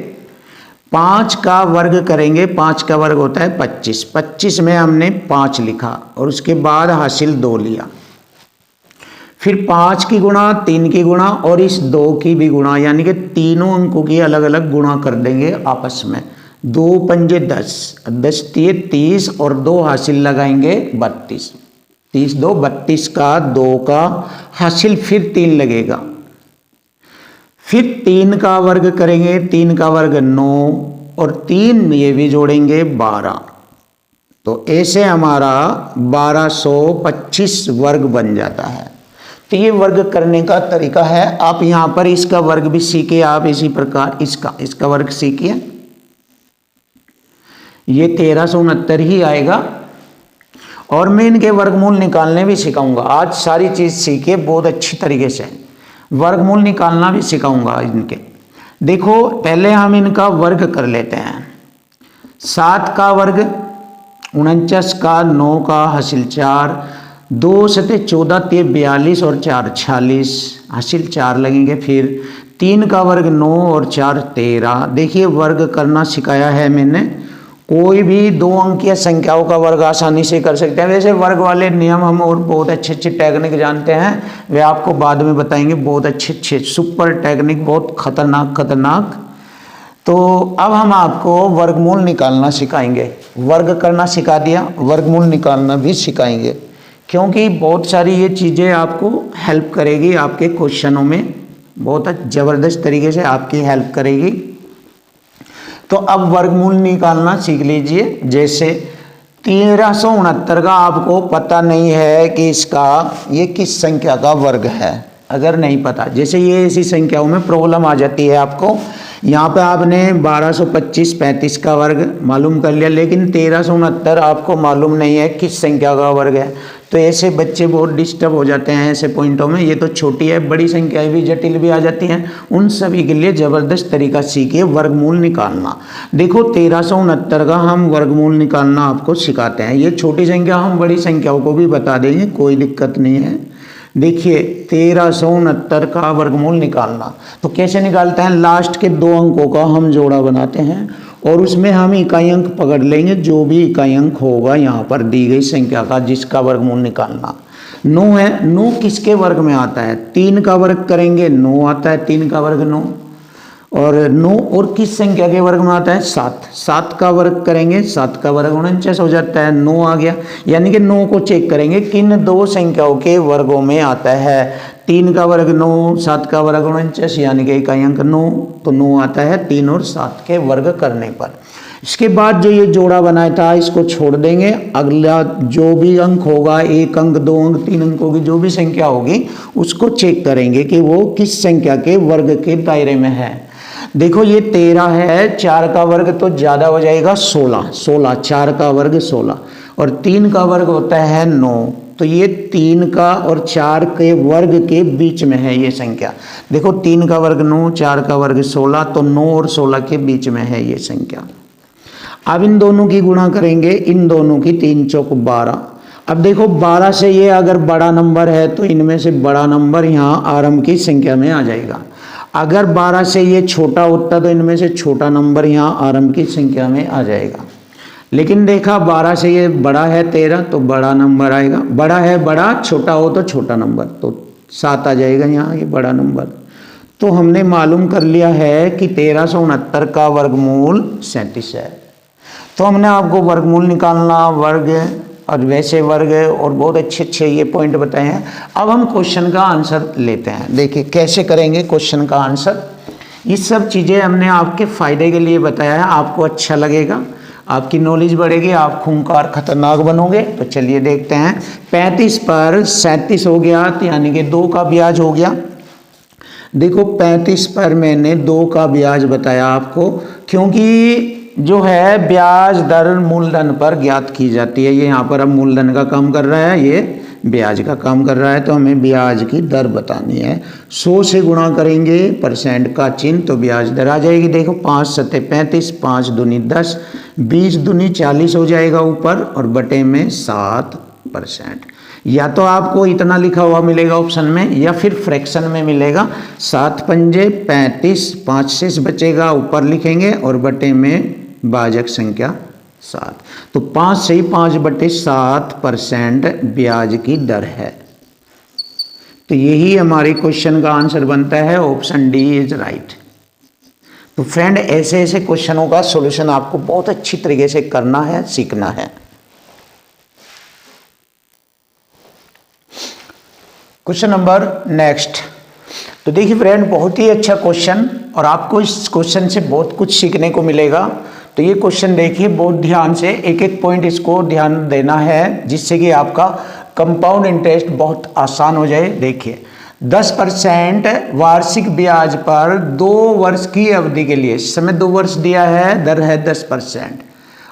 5 का वर्ग करेंगे, 5 का वर्ग होता है 25। 25 में हमने 5 लिखा और उसके बाद हासिल 2 लिया, फिर 5 की गुणा, 3 की गुणा और इस 2 की भी गुणा, यानी कि तीनों अंकों की अलग अलग गुणा कर देंगे आपस में। 2 पंजे 10, 10 तिये 30 और 2 हासिल लगाएंगे 32, 30 2 32 का 2 का हासिल, फिर 3 लगेगा, फिर 3 का वर्ग करेंगे, 3 का वर्ग 9 और 3 ये भी जोड़ेंगे 12। तो ऐसे हमारा 1225 वर्ग बन जाता है। तो ये वर्ग करने का तरीका है। आप यहाँ पर इसका वर्ग भी सीखिए, आप इसी प्रकार इसका वर्ग सीखिए। ये 1369 ही आएगा। और मैं इनके वर्गमूल निकालने भी सिखाऊंगा। आज सारी चीज़ सीखे बहुत अच्छी तरीके से, वर्गमूल निकालना भी सिखाऊंगा इनके। देखो पहले हम इनका वर्ग कर लेते हैं। 7 का वर्ग, 49 का, 9 का, हासिल 4, 2 सते 14, 42 और 4 46, हासिल 4 लगेंगे। फिर 3 का वर्ग 9 और 4 13। देखिए वर्ग करना सिखाया है मैंने। कोई भी 2 अंकीय संख्याओं का वर्ग आसानी से कर सकते हैं। वैसे वर्ग वाले नियम हम और बहुत अच्छे अच्छे टेक्निक जानते हैं, वे आपको बाद में बताएंगे। बहुत अच्छे अच्छे सुपर टेक्निक, बहुत खतरनाक। तो अब हम आपको वर्गमूल निकालना सिखाएंगे। वर्ग करना सिखा दिया, वर्गमूल निकालना भी सिखाएंगे, क्योंकि बहुत सारी ये चीज़ें आपको हेल्प करेगी आपके क्वेश्चनों में, बहुत ज़बरदस्त तरीके से आपकी हेल्प करेगी। तो अब वर्गमूल निकालना सीख लीजिए। जैसे 1369 का आपको पता नहीं है कि इसका ये किस संख्या का वर्ग है, अगर नहीं पता, जैसे ये ऐसी संख्याओं में प्रॉब्लम आ जाती है आपको। यहाँ पे आपने 1225 35 का वर्ग मालूम कर लिया, लेकिन 1369 आपको मालूम नहीं है किस संख्या का वर्ग है। तो ऐसे बच्चे बहुत डिस्टर्ब हो जाते हैं ऐसे पॉइंटों में। ये तो छोटी है, बड़ी संख्याएं भी जटिल भी आ जाती हैं। उन सभी के लिए ज़बरदस्त तरीका सीखिए वर्गमूल निकालना। देखो 1369 का हम वर्गमूल निकालना आपको सिखाते हैं। ये छोटी संख्या हम बड़ी संख्याओं को भी बता देंगे, कोई दिक्कत नहीं है। देखिए 1369 का वर्गमूल निकालना तो कैसे निकालते हैं, लास्ट के 2 अंकों का हम जोड़ा बनाते हैं और उसमें हम इकाई अंक पकड़ लेंगे। जो भी इकाई अंक होगा यहाँ पर दी गई संख्या का, जिसका वर्गमूल निकालना। 9 है, 9 किसके वर्ग में आता है, 3 का वर्ग करेंगे 9 आता है, 3 का वर्ग 9। और 9 और किस संख्या के वर्ग में आता है, 7, 7 का वर्ग करेंगे, 7 का वर्ग 49 हो जाता है, 9 आ गया। यानी कि 9 को चेक करेंगे किन 2 संख्याओं के वर्गों में आता है। 3 का वर्ग 9, 7 का वर्ग 49, यानी कि इकाई अंक 9, तो 9 आता है 3 और 7 के वर्ग करने पर। इसके बाद जो ये जोड़ा बनाया था इसको छोड़ देंगे। अगला जो भी अंक होगा, 1 अंक 2 अंक 3 अंकों की जो भी संख्या होगी उसको चेक करेंगे कि वो किस संख्या के वर्ग के दायरे में है। देखो ये 13 है, 4 का वर्ग तो ज़्यादा हो जाएगा 16, 4 का वर्ग 16 और 3 का वर्ग होता है 9। तो ये 3 का और 4 के वर्ग के बीच में है ये संख्या। देखो 3 का वर्ग 9, 4 का वर्ग 16, तो 9 और 16 के बीच में है ये संख्या। अब इन दोनों की गुणा करेंगे, इन दोनों की 3 चौक 12। अब देखो 12 से ये अगर बड़ा नंबर है तो इनमें से बड़ा नंबर यहाँ आरंभ की संख्या में आ जाएगा। अगर 12 से ये छोटा होता तो इनमें से छोटा नंबर यहाँ आरंभ की संख्या में आ जाएगा। लेकिन देखा 12 से ये बड़ा है 13 तो बड़ा नंबर आएगा, बड़ा है बड़ा, छोटा हो तो छोटा नंबर, तो 7 आ जाएगा यहाँ ये बड़ा नंबर। तो हमने मालूम कर लिया है कि 1369 का वर्गमूल 37 है। तो हमने आपको वर्गमूल निकालना, वर्ग और वैसे वर्ग और बहुत अच्छे अच्छे ये पॉइंट बताए हैं। अब हम क्वेश्चन का आंसर लेते हैं। देखिए कैसे करेंगे क्वेश्चन का आंसर। ये सब चीज़ें हमने आपके फ़ायदे के लिए बताया है, आपको अच्छा लगेगा, आपकी नॉलेज बढ़ेगी, आप खूंखार खतरनाक बनोगे। तो चलिए देखते हैं। 35 पर 37 हो गया, तो यानी कि 2 का ब्याज हो गया। देखो 35 पर मैंने 2 का ब्याज बताया आपको, क्योंकि जो है ब्याज दर मूलधन पर ज्ञात की जाती है। ये यहाँ पर अब मूलधन का काम कर रहा है, ये ब्याज का काम कर रहा है, तो हमें ब्याज की दर बतानी है। 100 से गुणा करेंगे परसेंट का चिन्ह तो ब्याज दर आ जाएगी। देखो 5 सत्ते 35, 5 दूनी 10, 20 दूनी 40 हो जाएगा ऊपर और बटे में 7%। या तो आपको इतना लिखा हुआ मिलेगा ऑप्शन में या फिर फ्रैक्शन में मिलेगा। 7 पंजे 35, 5 शेष बचेगा, ऊपर लिखेंगे और बटे में भाजक संख्या 7। तो 5 से ही 5/7% ब्याज की दर है। तो यही हमारे क्वेश्चन का आंसर बनता है, ऑप्शन डी इज राइट। तो फ्रेंड ऐसे ऐसे क्वेश्चनों का सॉल्यूशन आपको बहुत अच्छी तरीके से करना है, सीखना है। Question number next. तो देखिए फ्रेंड बहुत ही अच्छा क्वेश्चन और आपको इस क्वेश्चन से बहुत कुछ सीखने को मिलेगा। तो ये क्वेश्चन देखिए बहुत ध्यान से, एक एक पॉइंट इसको ध्यान देना है, जिससे कि आपका कंपाउंड इंटरेस्ट बहुत आसान हो जाए। देखिए 10% वार्षिक ब्याज पर 2 वर्ष की अवधि के लिए, इस समय 2 वर्ष दिया है, दर है 10%।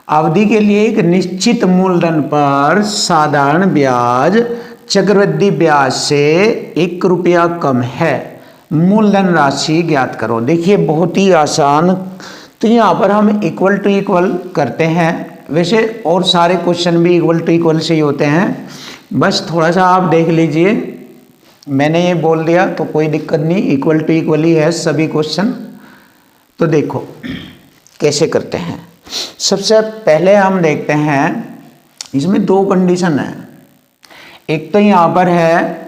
अवधि के लिए एक निश्चित मूलधन पर साधारण ब्याज चक्रवृद्धि ब्याज से 1 रुपया कम है, मूलधन राशि ज्ञात करो। देखिए बहुत ही आसान। तो यहाँ पर हम इक्वल टू इक्वल करते हैं। वैसे और सारे क्वेश्चन भी इक्वल टू इक्वल से ही होते हैं, बस थोड़ा सा आप देख लीजिए। मैंने ये बोल दिया तो कोई दिक्कत नहीं, इक्वल टू इक्वल ही है सभी क्वेश्चन। तो देखो कैसे करते हैं। सबसे पहले हम देखते हैं, इसमें 2 कंडीशन है। एक तो यहाँ पर है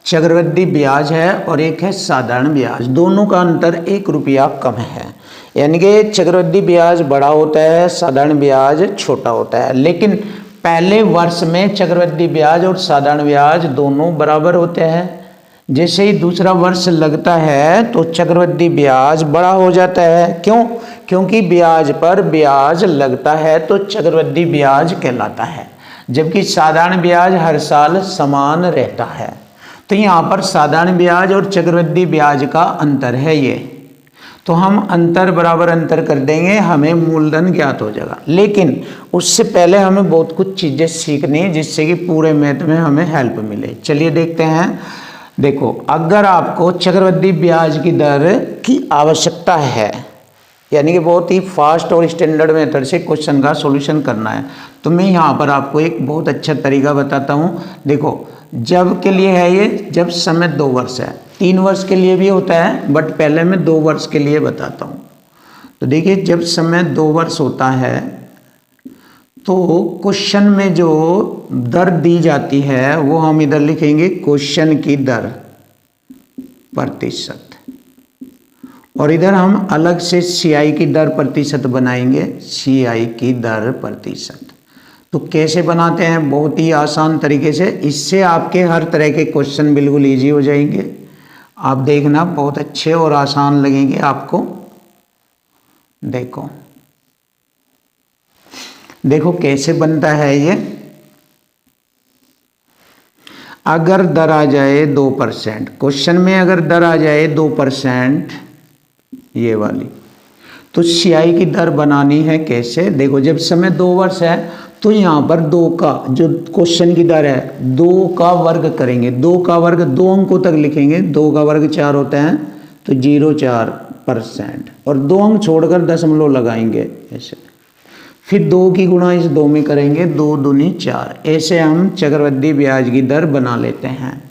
चक्रवृद्धि ब्याज है और एक है साधारण ब्याज, दोनों का अंतर 1 रुपया कम है। यानी कि चक्रवृद्धि ब्याज बड़ा होता है, साधारण ब्याज छोटा होता है। लेकिन पहले वर्ष में चक्रवृद्धि ब्याज और साधारण ब्याज दोनों बराबर होते हैं। जैसे ही दूसरा वर्ष लगता है तो चक्रवृद्धि ब्याज बड़ा हो जाता है। क्यों? क्योंकि ब्याज पर ब्याज लगता है तो चक्रवृद्धि ब्याज कहलाता है, जबकि साधारण ब्याज हर साल समान रहता है। तो यहाँ पर साधारण ब्याज और चक्रवृद्धि ब्याज का अंतर है ये। तो हम अंतर बराबर अंतर कर देंगे, हमें मूलधन ज्ञात हो जाएगा। लेकिन उससे पहले हमें बहुत कुछ चीज़ें सीखनी जिससे कि पूरे मैथ में हमें हेल्प मिले। चलिए देखते हैं। देखो अगर आपको चक्रवृद्धि ब्याज की दर की आवश्यकता है, यानी कि बहुत ही फास्ट और स्टैंडर्ड मेथड से क्वेश्चन का सॉल्यूशन करना है, तो मैं यहाँ पर आपको एक बहुत अच्छा तरीका बताता हूँ। देखो जब के लिए है ये, जब समय 2 वर्ष है, 3 वर्ष के लिए भी होता है, बट पहले मैं 2 वर्ष के लिए बताता हूँ। तो देखिए जब समय 2 वर्ष होता है तो क्वेश्चन में जो दर दी जाती है वो हम इधर लिखेंगे क्वेश्चन की दर प्रतिशत, और इधर हम अलग से सीआई की दर प्रतिशत बनाएंगे, सीआई की दर प्रतिशत। तो कैसे बनाते हैं? बहुत ही आसान तरीके से। इससे आपके हर तरह के क्वेश्चन बिल्कुल इजी हो जाएंगे। आप देखना बहुत अच्छे और आसान लगेंगे आपको। देखो देखो कैसे बनता है ये। अगर दर आ जाए 2%, क्वेश्चन में अगर दर आ जाए 2%, ये वाली, तो सीआई की दर बनानी है कैसे? देखो जब समय 2 वर्ष है तो यहाँ पर 2 का जो क्वेश्चन की दर है 2 का वर्ग करेंगे। 2 का वर्ग 2 अंकों तक लिखेंगे। 2 का वर्ग 4 होता है तो 0.4%, और 2 अंक छोड़कर दशमलव लगाएंगे ऐसे। फिर 2 की गुणा इस 2 में करेंगे, 2 दूनी 4। ऐसे हम चक्रवृद्धि ब्याज की दर बना लेते हैं।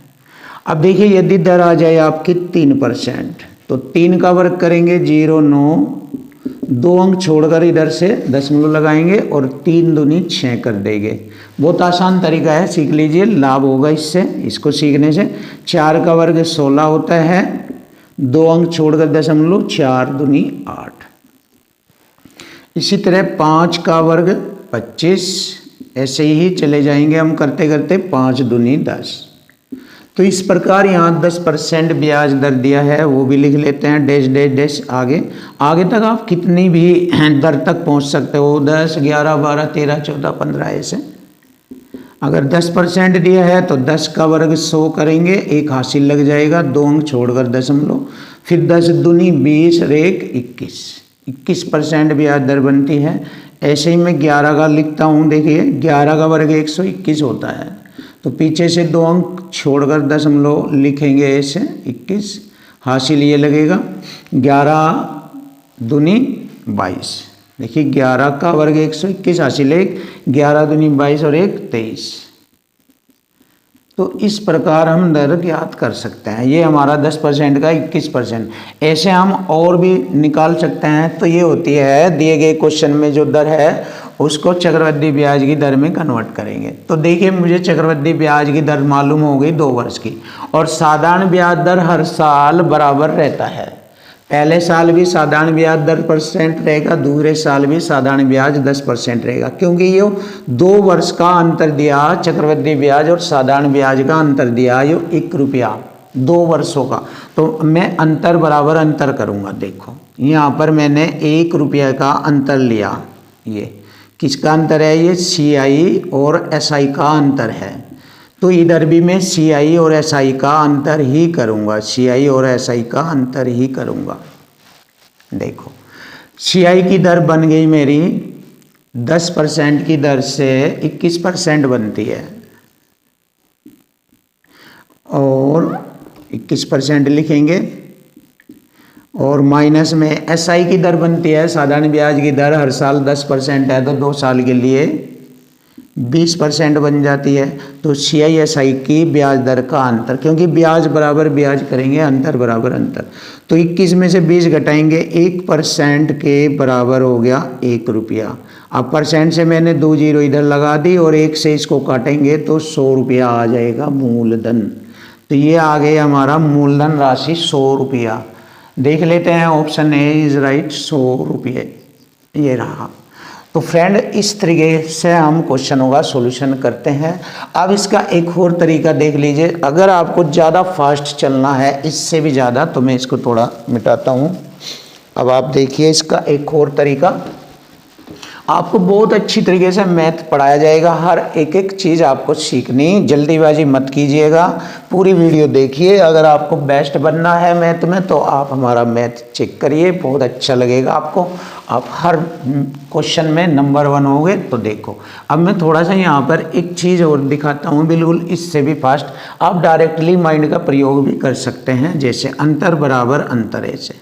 अब देखिए यदि दर आ जाए आपकी 3%, तो 3 का वर्ग करेंगे 0.9, 2 अंक छोड़कर इधर से दशमलव लगाएंगे और 3 दूनी 6 कर देंगे। बहुत आसान तरीका है, सीख लीजिए, लाभ होगा इससे, इसको सीखने से। 4 का वर्ग 16 होता है, 2 अंक छोड़कर दशमलव, 4 दूनी 8। इसी तरह 5 का वर्ग 25, ऐसे ही चले जाएंगे हम करते करते, 5 दूनी 10। तो इस प्रकार यहाँ 10% ब्याज दर दिया है, वो भी लिख लेते हैं, डैश डैश डैश। आगे आगे तक आप कितनी भी दर तक पहुँच सकते हो, 10, 11, 12, 13, 14, 15 ऐसे। अगर 10% दिया है तो 10 का वर्ग 100 करेंगे, एक हासिल लग जाएगा, 2 अंक छोड़कर दशमलव, फिर 10 दूनी 20 और 1 21, 21% ब्याज दर बनती है। ऐसे ही मैं 11 का लिखता हूँ। देखिए 11 का वर्ग 121 होता है, तो पीछे से 2 अंक छोड़कर दशमलव लिखेंगे ऐसे, 21, हासिल ये लगेगा 11 दूनी 22। देखिए 11 का वर्ग 121 हासिल 1, 11 दूनी 22 और 1 23। तो इस प्रकार हम दर ज्ञात कर सकते हैं। ये हमारा 10% का 21%। ऐसे हम और भी निकाल सकते हैं। तो ये होती है दिए गए क्वेश्चन में जो दर है उसको चक्रवृद्धि ब्याज की दर में कन्वर्ट करेंगे। तो देखिए मुझे चक्रवृद्धि ब्याज की दर मालूम हो गई 2 वर्ष की, और साधारण ब्याज दर हर साल बराबर रहता है। पहले साल भी साधारण ब्याज 10% रहेगा, दूसरे साल भी साधारण ब्याज 10% रहेगा, क्योंकि ये 2 वर्ष का अंतर दिया, चक्रवृद्धि ब्याज और साधारण ब्याज का अंतर दिया, ये 1 रुपया 2 वर्षों का। तो मैं अंतर बराबर अंतर करूँगा। देखो यहाँ पर मैंने 1 रुपया का अंतर लिया। ये किसका अंतर है? ये सीआई और एसआई का अंतर है। तो इधर भी मैं सीआई और एसआई का अंतर ही करूँगा, सीआई और एसआई का अंतर ही करूँगा। देखो सीआई की दर बन गई मेरी 10% की दर से 21% बनती है, और 21% लिखेंगे, और माइनस में एसआई की दर बनती है, साधारण ब्याज की दर हर साल 10% है, तो 2 साल के लिए 20% बन जाती है। तो CISI की ब्याज दर का अंतर, क्योंकि ब्याज बराबर ब्याज करेंगे, अंतर बराबर अंतर, तो 21 में से 20 घटाएंगे, 1% के बराबर हो गया 1 रुपया। अब परसेंट से मैंने 2 जीरो इधर लगा दी और 1 से इसको काटेंगे तो 100 रुपया आ जाएगा मूलधन। तो ये आ गया हमारा मूलधन राशि 100 रुपया। देख लेते हैं, ऑप्शन ए इज राइट, 100 रुपये ये रहा। तो फ्रेंड, इस तरीके से हम क्वेश्चनों का सॉल्यूशन करते हैं। अब इसका एक और तरीका देख लीजिए, अगर आपको ज़्यादा फास्ट चलना है, इससे भी ज़्यादा, तो मैं इसको थोड़ा मिटाता हूँ। अब आप देखिए इसका एक और तरीका, आपको बहुत अच्छी तरीके से मैथ पढ़ाया जाएगा, हर एक एक चीज़ आपको सीखनी, जल्दीबाजी मत कीजिएगा, पूरी वीडियो देखिए। अगर आपको बेस्ट बनना है मैथ में तो आप हमारा मैथ चेक करिए, बहुत अच्छा लगेगा आपको, आप हर क्वेश्चन में नंबर 1 होंगे। तो देखो, अब मैं थोड़ा सा यहाँ पर एक चीज़ और दिखाता हूँ, बिल्कुल इससे भी फास्ट आप डायरेक्टली माइंड का प्रयोग भी कर सकते हैं। जैसे अंतर बराबर अंतर, ऐसे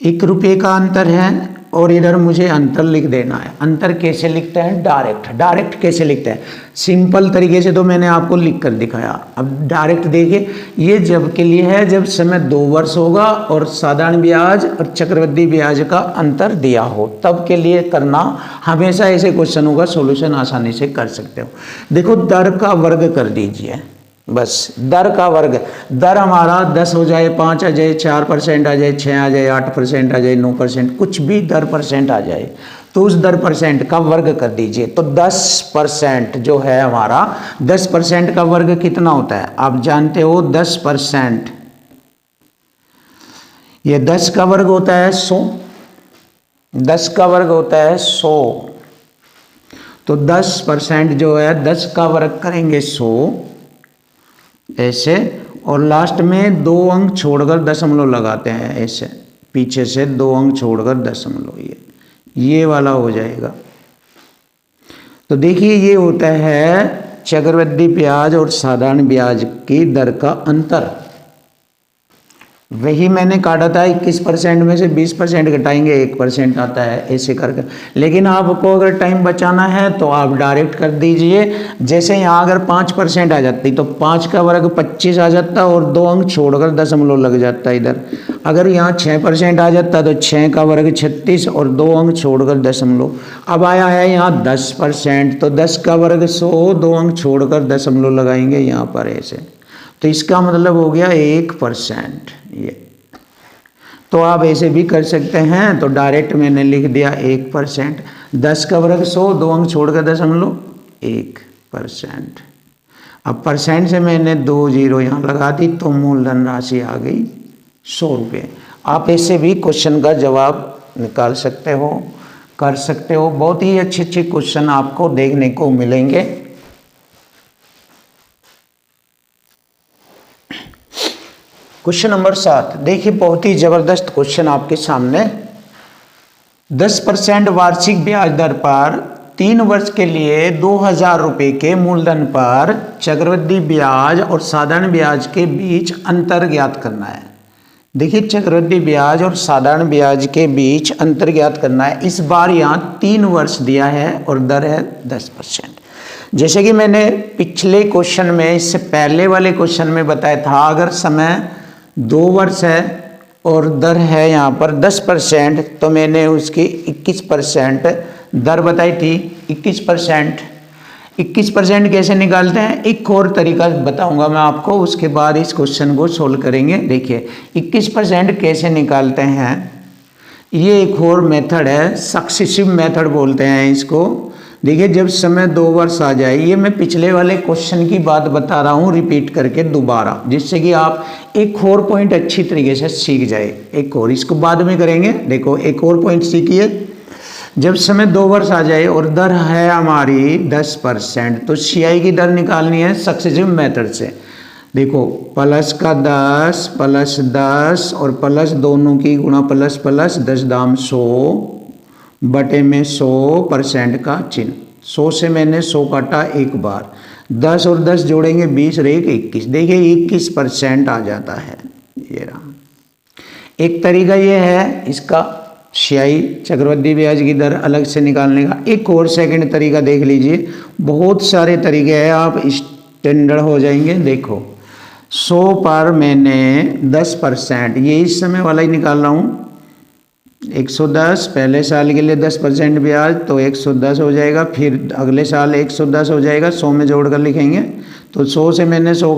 1 रुपये का अंतर है और इधर मुझे अंतर लिख देना है। अंतर कैसे लिखते हैं? डायरेक्ट कैसे लिखते हैं? सिंपल तरीके से तो मैंने आपको लिख कर दिखाया। अब डायरेक्ट देखिए, ये जब के लिए है जब समय 2 वर्ष होगा और साधारण ब्याज और चक्रवृद्धि ब्याज का अंतर दिया हो, तब के लिए करना। हमेशा ऐसे क्वेश्चनों का सॉल्यूशन आसानी से कर सकते हो। देखो, दर का वर्ग कर दीजिए, बस दर का वर्ग, दर हमारा 10 हो जाए, 5 आ जाए, 4% आ जाए, 6 आ जाए, 8% आ जाए, 9%, कुछ भी दर परसेंट आ जाए, तो उस दर परसेंट का वर्ग कर दीजिए। तो 10% जो है हमारा, 10% का वर्ग कितना होता है आप जानते हो? 10%, ये 10 का वर्ग होता है 100, 10 का वर्ग होता है 100, तो 10% जो है 10 का वर्ग करेंगे 100 ऐसे, और लास्ट में 2 अंक छोड़कर दशमलव लगाते हैं ऐसे, पीछे से 2 अंक छोड़कर दशमलव, ये वाला हो जाएगा। तो देखिए, ये होता है चक्रवृद्धि ब्याज और साधारण ब्याज की दर का अंतर। वही मैंने काटा था, 21% में से 20% घटाएंगे 1% आता है, ऐसे करके। लेकिन आपको अगर टाइम बचाना है तो आप डायरेक्ट कर दीजिए। जैसे यहाँ अगर 5% आ जाती तो 5 का वर्ग 25 आ जाता और 2 अंक छोड़कर दशमलव लग जाता इधर। अगर यहाँ 6% आ जाता तो 6 का वर्ग 36 और 2 अंक छोड़कर दशमलव। अब आया है यहाँ 10%, तो 10 का वर्ग 100, 2 अंक छोड़कर दशमलव लगाएंगे यहाँ पर ऐसे, तो इसका मतलब हो गया 1%। ये तो आप ऐसे भी कर सकते हैं। तो डायरेक्ट मैंने लिख दिया 1%, 10 का वर्ग 100, 2 अंक छोड़कर दशमलव 1%। अब परसेंट से मैंने 2 जीरो यहाँ लगा दी, तो मूलधन राशि आ गई 100 रुपये। आप ऐसे भी क्वेश्चन का जवाब निकाल सकते हो, कर सकते हो। बहुत ही अच्छे अच्छे क्वेश्चन आपको देखने को मिलेंगे। क्वेश्चन नंबर 7 देखिए, बहुत ही जबरदस्त क्वेश्चन आपके सामने। 10% वार्षिक ब्याज दर पर 3 वर्ष के लिए 2000 रुपये के मूलधन पर चक्रवृद्धि ब्याज और साधारण ब्याज के बीच अंतर ज्ञात करना है। देखिए, चक्रवृद्धि ब्याज और साधारण ब्याज के बीच अंतर ज्ञात करना है। इस बार यहाँ 3 वर्ष दिया है और दर है 10%। जैसे कि मैंने पिछले क्वेश्चन में, इससे पहले वाले क्वेश्चन में बताया था, अगर समय 2 वर्ष है और दर है यहाँ पर 10%, तो मैंने उसकी 21% दर बताई थी। 21% कैसे निकालते हैं, एक और तरीका बताऊंगा मैं आपको, उसके बाद इस क्वेश्चन को सोल्व करेंगे। देखिए, 21% कैसे निकालते हैं, ये एक और मेथड है, सक्सेसिव मेथड बोलते हैं इसको। देखिए, जब समय 2 वर्ष आ जाए, ये मैं पिछले वाले क्वेश्चन की बात बता रहा हूँ रिपीट करके दोबारा, जिससे कि आप एक और पॉइंट अच्छी तरीके से सीख जाए। एक और, इसको बाद में करेंगे। देखो, एक और पॉइंट सीखिए। जब समय 2 वर्ष आ जाए और दर है हमारी 10%, तो CI की दर निकालनी है सक्सेसिव मेथड से। देखो, प्लस का 10 प्लस 10 और प्लस दोनों की गुणा प्लस प्लस 10 दाम 100 बटे में 100% का चिन्ह। 100 से मैंने 100 काटा एक बार, 10 और 10 जोड़ेंगे 20 और 1 21। देखिए 21% आ जाता है। ये रहा एक तरीका। ये है इसका स्याही चक्रवृद्धि ब्याज की दर अलग से निकालने का। एक और सेकंड तरीका देख लीजिए, बहुत सारे तरीके हैं, आप स्टैंडर्ड हो जाएंगे। देखो 100 पर मैंने 10%, ये इस समय वाला ही निकाल रहा हूँ, 110 पहले साल के लिए 10% ब्याज तो 110 हो जाएगा, फिर अगले साल 110 हो जाएगा, 100 में जोड़कर लिखेंगे तो 100 से मैंने 100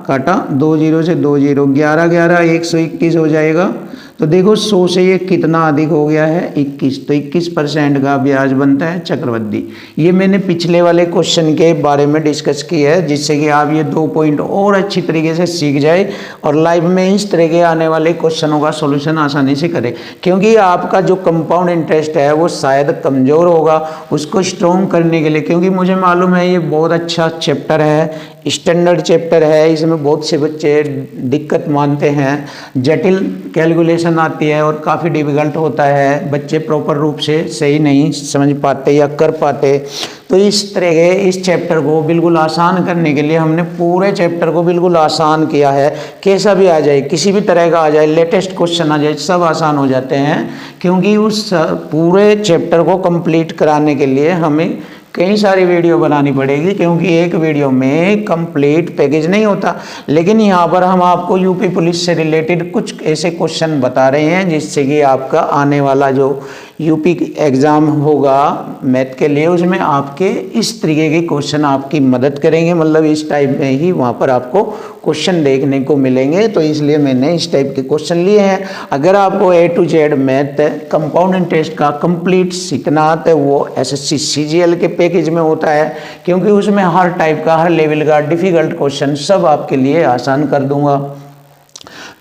काटा, 2 जीरो से 2 जीरो, 11 11 121 हो जाएगा। तो देखो 100 से ये कितना अधिक हो गया है, 21। तो 21% का ब्याज बनता है चक्रवृद्धि। ये मैंने पिछले वाले क्वेश्चन के बारे में डिस्कस किया है, जिससे कि आप ये 2 पॉइंट और अच्छी तरीके से सीख जाए और लाइव में इस तरह के आने वाले क्वेश्चनों का सॉल्यूशन आसानी से करें। क्योंकि आपका जो कंपाउंड इंटरेस्ट है वो शायद कमज़ोर होगा, उसको स्ट्रॉन्ग करने के लिए, क्योंकि मुझे मालूम है ये बहुत अच्छा चैप्टर है, स्टैंडर्ड चैप्टर है, इसमें बहुत से बच्चे दिक्कत मानते हैं, जटिल कैलकुलेशन आती है और काफ़ी डिफिकल्ट होता है, बच्चे प्रॉपर रूप से सही नहीं समझ पाते या कर पाते। तो इस तरह के इस चैप्टर को बिल्कुल आसान करने के लिए हमने पूरे चैप्टर को बिल्कुल आसान किया है। कैसा भी आ जाए, किसी भी तरह का आ जाए, लेटेस्ट क्वेश्चन आ जाए, सब आसान हो जाते हैं, क्योंकि उस पूरे चैप्टर को कंप्लीट कराने के लिए हमें कई सारी वीडियो बनानी पड़ेगी, क्योंकि एक वीडियो में कंप्लीट पैकेज नहीं होता। लेकिन यहाँ पर हम आपको यूपी पुलिस से रिलेटेड कुछ ऐसे क्वेश्चन बता रहे हैं जिससे कि आपका आने वाला जो यूपी एग्ज़ाम होगा मैथ के लिए, उसमें आपके इस तरीके के क्वेश्चन आपकी मदद करेंगे। मतलब इस टाइप में ही वहाँ पर आपको क्वेश्चन देखने को मिलेंगे, तो इसलिए मैंने इस टाइप के क्वेश्चन लिए हैं। अगर आपको A to Z math compound interest का कंप्लीट सीखना तो वो SSC CGL के पैकेज में होता है, क्योंकि उसमें हर टाइप का, हर लेवल का डिफ़िकल्ट क्वेश्चन सब आपके लिए आसान कर दूंगा।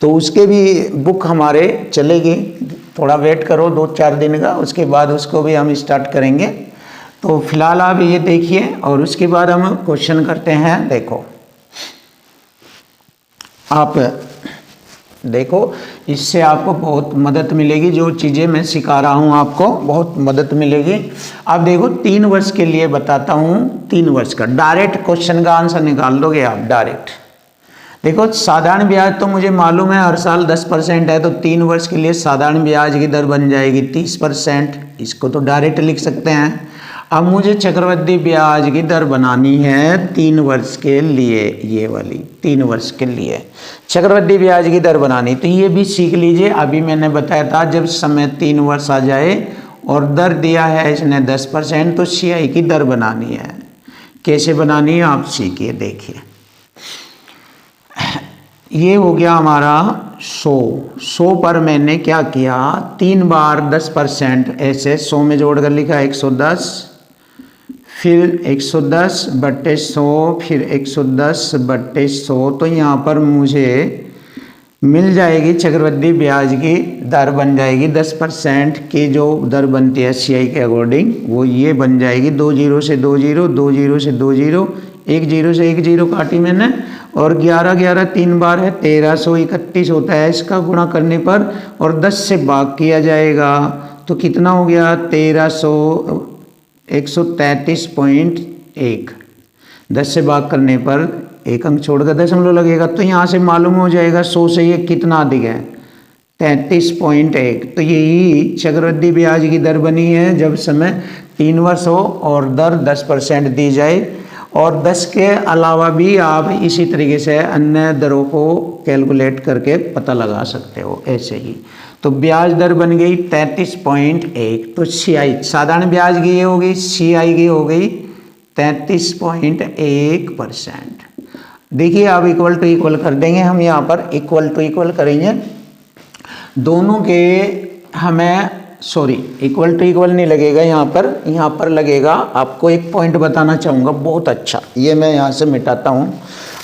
तो उसके भी बुक हमारे चलेगी, थोड़ा वेट करो 2-4 दिन का, उसके बाद उसको भी हम स्टार्ट करेंगे। तो फिलहाल आप ये देखिए और उसके बाद हम क्वेश्चन करते हैं। देखो आप देखो, इससे आपको बहुत मदद मिलेगी, जो चीज़ें मैं सिखा रहा हूँ आपको बहुत मदद मिलेगी। आप देखो 3 वर्ष के लिए बताता हूँ, 3 वर्ष का डायरेक्ट क्वेश्चन का आंसर निकाल दोगे आप डायरेक्ट। देखो साधारण ब्याज तो मुझे मालूम है हर साल 10% है, तो 3 वर्ष के लिए साधारण ब्याज की दर बन जाएगी 30%, इसको तो डायरेक्ट लिख सकते हैं। अब मुझे चक्रवृद्धि ब्याज की दर बनानी है 3 वर्ष के लिए, ये वाली 3 वर्ष के लिए चक्रवृद्धि ब्याज की दर बनानी, तो ये भी सीख लीजिए। अभी मैंने बताया था जब समय 3 वर्ष आ जाए और दर दिया है इसने 10%, तो CI की दर बनानी है। कैसे बनानी है आप सीखिए, देखिए। ये हो गया हमारा 100 पर मैंने क्या किया, 3 बार 10% ऐसे 100 में जोड़कर लिखा 110, फिर 110 बटे 100, फिर 110 बटे 100। तो यहाँ पर मुझे मिल जाएगी चक्रवृद्धि ब्याज की दर बन जाएगी 10% की जो दर बनती है CI के अकॉर्डिंग, वो ये बन जाएगी 2 जीरो से 2 जीरो, 2 जीरो से 2 जीरो, 1 जीरो से 1 जीरो काटी मैंने, और 11 11 3 बार है 1331 होता है इसका गुणा करने पर, और 10 से भाग किया जाएगा तो कितना हो गया 133.1। 10 से भाग करने पर एक अंक छोड़कर दशमलव लगेगा, तो यहाँ से मालूम हो जाएगा 100 से ये कितना अधिक है 33.1। तो यही चक्रवृद्धि ब्याज की दर बनी है जब समय 3 वर्ष हो और दर 10% दी जाए। और 10 के अलावा भी आप इसी तरीके से अन्य दरों को कैलकुलेट करके पता लगा सकते हो ऐसे ही। तो ब्याज दर बन गई 33.1। तो CI साधारण ब्याज की ये हो गई, CI की हो गई 33.1%। देखिए आप इक्वल टू इक्वल कर देंगे, हम यहाँ पर इक्वल टू इक्वल करेंगे दोनों के, हमें इक्वल टू इक्वल नहीं लगेगा यहाँ पर लगेगा। आपको एक पॉइंट बताना चाहूँगा बहुत अच्छा, ये मैं यहाँ से मिटाता हूँ।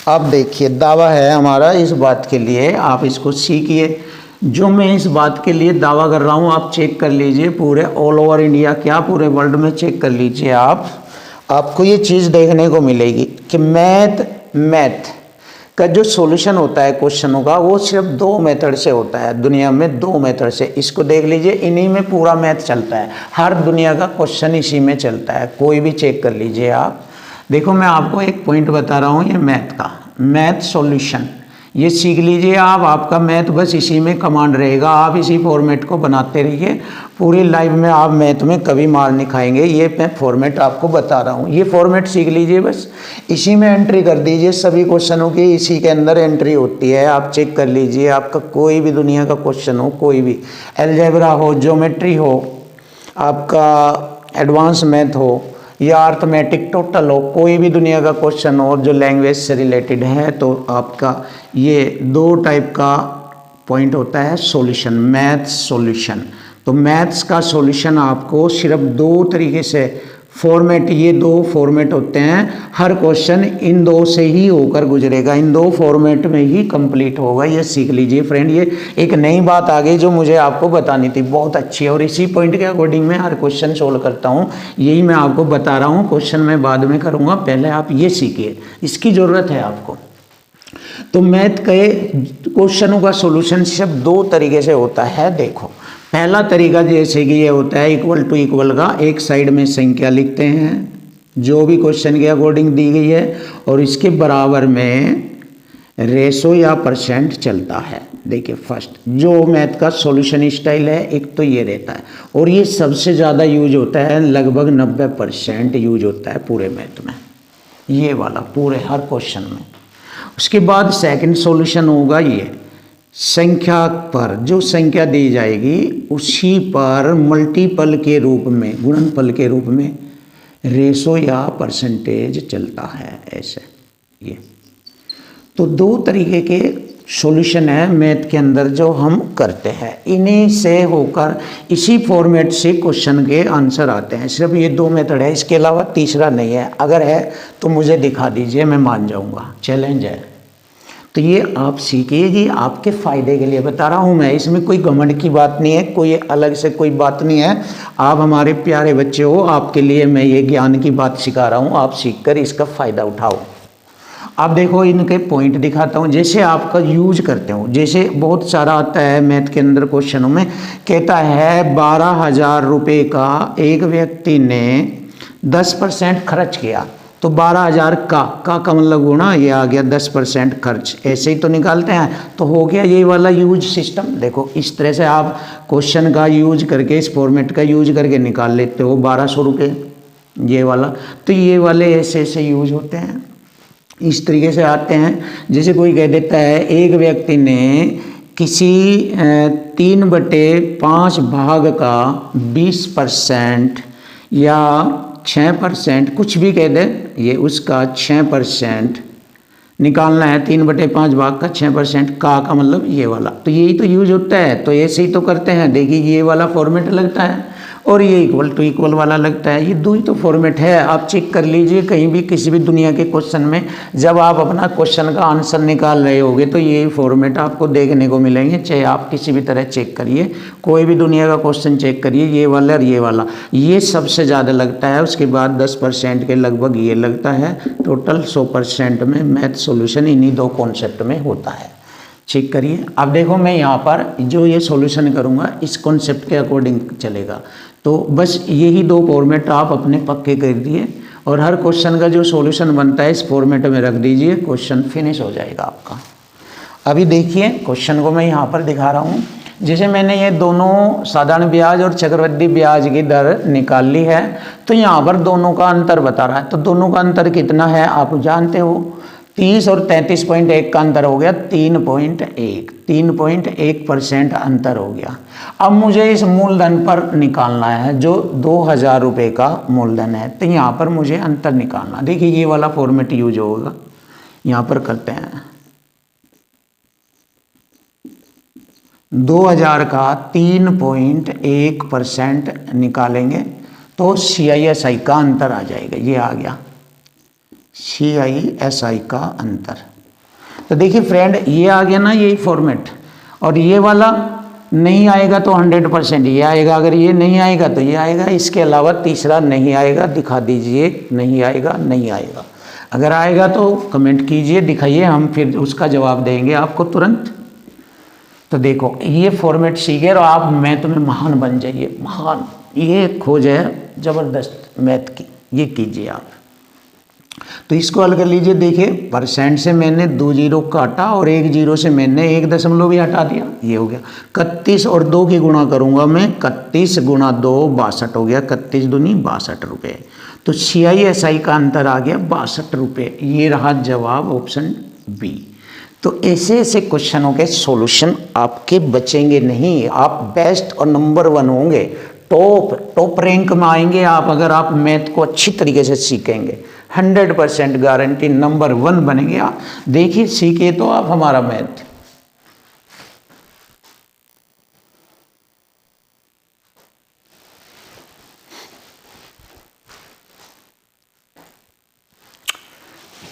आप देखिए दावा है हमारा इस बात के लिए, आप इसको सीखिए। जो मैं इस बात के लिए दावा कर रहा हूँ आप चेक कर लीजिए, पूरे ऑल ओवर इंडिया क्या पूरे वर्ल्ड में चेक कर लीजिए आप, आपको ये चीज़ देखने को मिलेगी कि मैथ का जो सॉल्यूशन होता है क्वेश्चनों का वो सिर्फ 2 मेथड से होता है दुनिया में, 2 मेथड से। इसको देख लीजिए, इन्हीं में पूरा मैथ चलता है, हर दुनिया का क्वेश्चन इसी में चलता है, कोई भी चेक कर लीजिए आप। देखो मैं आपको एक पॉइंट बता रहा हूँ, ये मैथ का मैथ सॉल्यूशन ये सीख लीजिए आप। आपका मैथ बस इसी में कमांड रहेगा, आप इसी फॉर्मेट को बनाते रहिए, पूरी लाइफ में आप मैथ में कभी मार नहीं खाएंगे। ये मैं फॉर्मेट आपको बता रहा हूँ, ये फॉर्मेट सीख लीजिए, बस इसी में एंट्री कर दीजिए। सभी क्वेश्चनों की इसी के अंदर एंट्री होती है, आप चेक कर लीजिए। आपका कोई भी दुनिया का क्वेश्चन हो, कोई भी अलजेब्रा हो, ज्योमेट्री हो, आपका एडवांस मैथ हो या अर्थमेटिक टोटल हो, कोई भी दुनिया का क्वेश्चन हो जो लैंग्वेज से रिलेटेड है, तो आपका ये 2 टाइप का पॉइंट होता है सॉल्यूशन, मैथ सॉल्यूशन। तो मैथ्स का सॉल्यूशन आपको सिर्फ 2 तरीके से फॉर्मेट, ये 2 फॉर्मेट होते हैं, हर क्वेश्चन इन 2 से ही होकर गुजरेगा, इन 2 फॉर्मेट में ही कंप्लीट होगा। ये सीख लीजिए फ्रेंड, ये एक नई बात आ गई जो मुझे आपको बतानी थी, बहुत अच्छी है, और इसी पॉइंट के अकॉर्डिंग मैं हर क्वेश्चन सोल्व करता हूँ। यही मैं आपको बता रहा हूँ, क्वेश्चन मैं बाद में करूँगा, पहले आप ये सीखिए, इसकी ज़रूरत है आपको। तो मैथ के क्वेश्चनों का सोल्यूशन सिर्फ 2 तरीके से होता है। देखो पहला तरीका जैसे कि ये होता है इक्वल टू इक्वल का, एक साइड में संख्या लिखते हैं जो भी क्वेश्चन के अकॉर्डिंग दी गई है, और इसके बराबर में रेशो या परसेंट चलता है। देखिए फर्स्ट जो मैथ का सॉल्यूशन स्टाइल है, एक तो ये रहता है, और ये सबसे ज़्यादा यूज होता है, लगभग 90% यूज होता है पूरे मैथ में, ये वाला पूरे हर क्वेश्चन में। उसके बाद सेकंड सॉल्यूशन होगा ये संख्या पर, जो संख्या दी जाएगी उसी पर मल्टीपल के रूप में, गुणनफल के रूप में रेशो या परसेंटेज चलता है, ऐसे। ये तो 2 तरीके के सॉल्यूशन है मैथ के अंदर जो हम करते हैं, इन्हीं से होकर इसी फॉर्मेट से क्वेश्चन के आंसर आते हैं। सिर्फ ये 2 मेथड है, इसके अलावा तीसरा नहीं है। अगर है तो मुझे दिखा दीजिए, मैं मान जाऊंगा, चैलेंज है। तो ये आप सीखिए, ये आपके फ़ायदे के लिए बता रहा हूँ मैं, इसमें कोई घमंड की बात नहीं है, कोई अलग से कोई बात नहीं है। आप हमारे प्यारे बच्चे हो, आपके लिए मैं ये ज्ञान की बात सिखा रहा हूँ, आप सीखकर इसका फ़ायदा उठाओ। आप देखो इनके पॉइंट दिखाता हूँ, जैसे आपका यूज करते हो, जैसे बहुत सारा आता है मैथ के अंदर क्वेश्चनों में, कहता है 12,000 रुपये का एक व्यक्ति ने 10% खर्च किया, तो 12,000 का मतलब गुणा, ये आ गया 10% खर्च, ऐसे ही तो निकालते हैं, तो हो गया ये वाला यूज सिस्टम। देखो इस तरह से आप क्वेश्चन का यूज करके, इस फॉर्मेट का यूज करके निकाल लेते हो 1200 रुपये, ये वाला। तो ये वाले ऐसे ऐसे यूज होते हैं, इस तरीके से आते हैं। जैसे कोई कह देता है एक व्यक्ति ने किसी 3/5 भाग का 20% या 6%, कुछ भी कह दे, ये उसका 6% निकालना है, 3/5 भाग का 6% का मतलब ये वाला, तो यही तो यूज होता है। तो ऐसे ही तो करते हैं, देखिए ये वाला फॉर्मेट लगता है और ये इक्वल टू इक्वल वाला लगता है, ये 2 ही तो फॉर्मेट है। आप चेक कर लीजिए कहीं भी किसी भी दुनिया के क्वेश्चन में, जब आप अपना क्वेश्चन का आंसर निकाल रहे होगे तो ये फॉर्मेट आपको देखने को मिलेंगे। चाहे आप किसी भी तरह चेक करिए, कोई भी दुनिया का क्वेश्चन चेक करिए, ये वाला और ये वाला, ये सबसे ज़्यादा लगता है। उसके बाद 10% के लगभग ये लगता है। टोटल 100% में मैथ सॉल्यूशन इन्हीं 2 कॉन्सेप्ट में होता है। चेक करिए। अब देखो मैं यहाँ पर जो ये सॉल्यूशन करूँगा इस कॉन्सेप्ट के अकॉर्डिंग चलेगा, तो बस यही 2 फॉर्मेट आप अपने पक्के कर दिए और हर क्वेश्चन का जो सॉल्यूशन बनता है इस फॉर्मेट में रख दीजिए, क्वेश्चन फिनिश हो जाएगा आपका। अभी देखिए क्वेश्चन को मैं यहाँ पर दिखा रहा हूँ। जैसे मैंने ये दोनों साधारण ब्याज और चक्रवृद्धि ब्याज की दर निकाल ली है, तो यहाँ पर दोनों का अंतर बता रहा है। तो दोनों का अंतर कितना है आप जानते हो, 30 और 33.1 का अंतर हो गया 3.1% अंतर हो गया। अब मुझे इस मूलधन पर निकालना है जो 2,000 रुपये का मूलधन है, तो यहाँ पर मुझे अंतर निकालना। देखिए ये वाला फॉर्मेट यूज होगा, यहाँ पर करते हैं 2,000 का 3.1% निकालेंगे तो CISI का अंतर आ जाएगा, ये आ गया CISI का अंतर। तो देखिए फ्रेंड ये आ गया ना यही फॉर्मेट, और ये वाला नहीं आएगा तो 100% ये आएगा, अगर ये नहीं आएगा तो ये आएगा, इसके अलावा तीसरा नहीं आएगा। दिखा दीजिए, नहीं आएगा, नहीं आएगा। अगर आएगा तो कमेंट कीजिए, दिखाइए, हम फिर उसका जवाब देंगे आपको तुरंत। तो देखो ये फॉर्मेट सीखे और आप मैथ में महान बन जाइए, महान। ये खोज है ज़बरदस्त मैथ की, ये कीजिए आप। तो इसको हल कर लीजिए। देखिए परसेंट से मैंने 2 जीरो काटा और 1 जीरो से मैंने 1 दशमलव भी हटा दिया, ये हो गया 31 और 2 की गुणा करूंगा मैं, 31 गुणा 2 62 हो गया, 31 दूनी 62 रुपये। तो CISI का अंतर आ गया 62 रुपये। ये रहा जवाब ऑप्शन बी। तो ऐसे ऐसे क्वेश्चनों के सॉल्यूशन आपके बचेंगे नहीं, आप बेस्ट और नंबर 1 होंगे, टॉप रैंक में आएंगे आप अगर आप मैथ को अच्छी तरीके से सीखेंगे। 100% गारंटी नंबर 1 बनेंगे आप। देखिए सीखिए तो आप हमारा मैथ।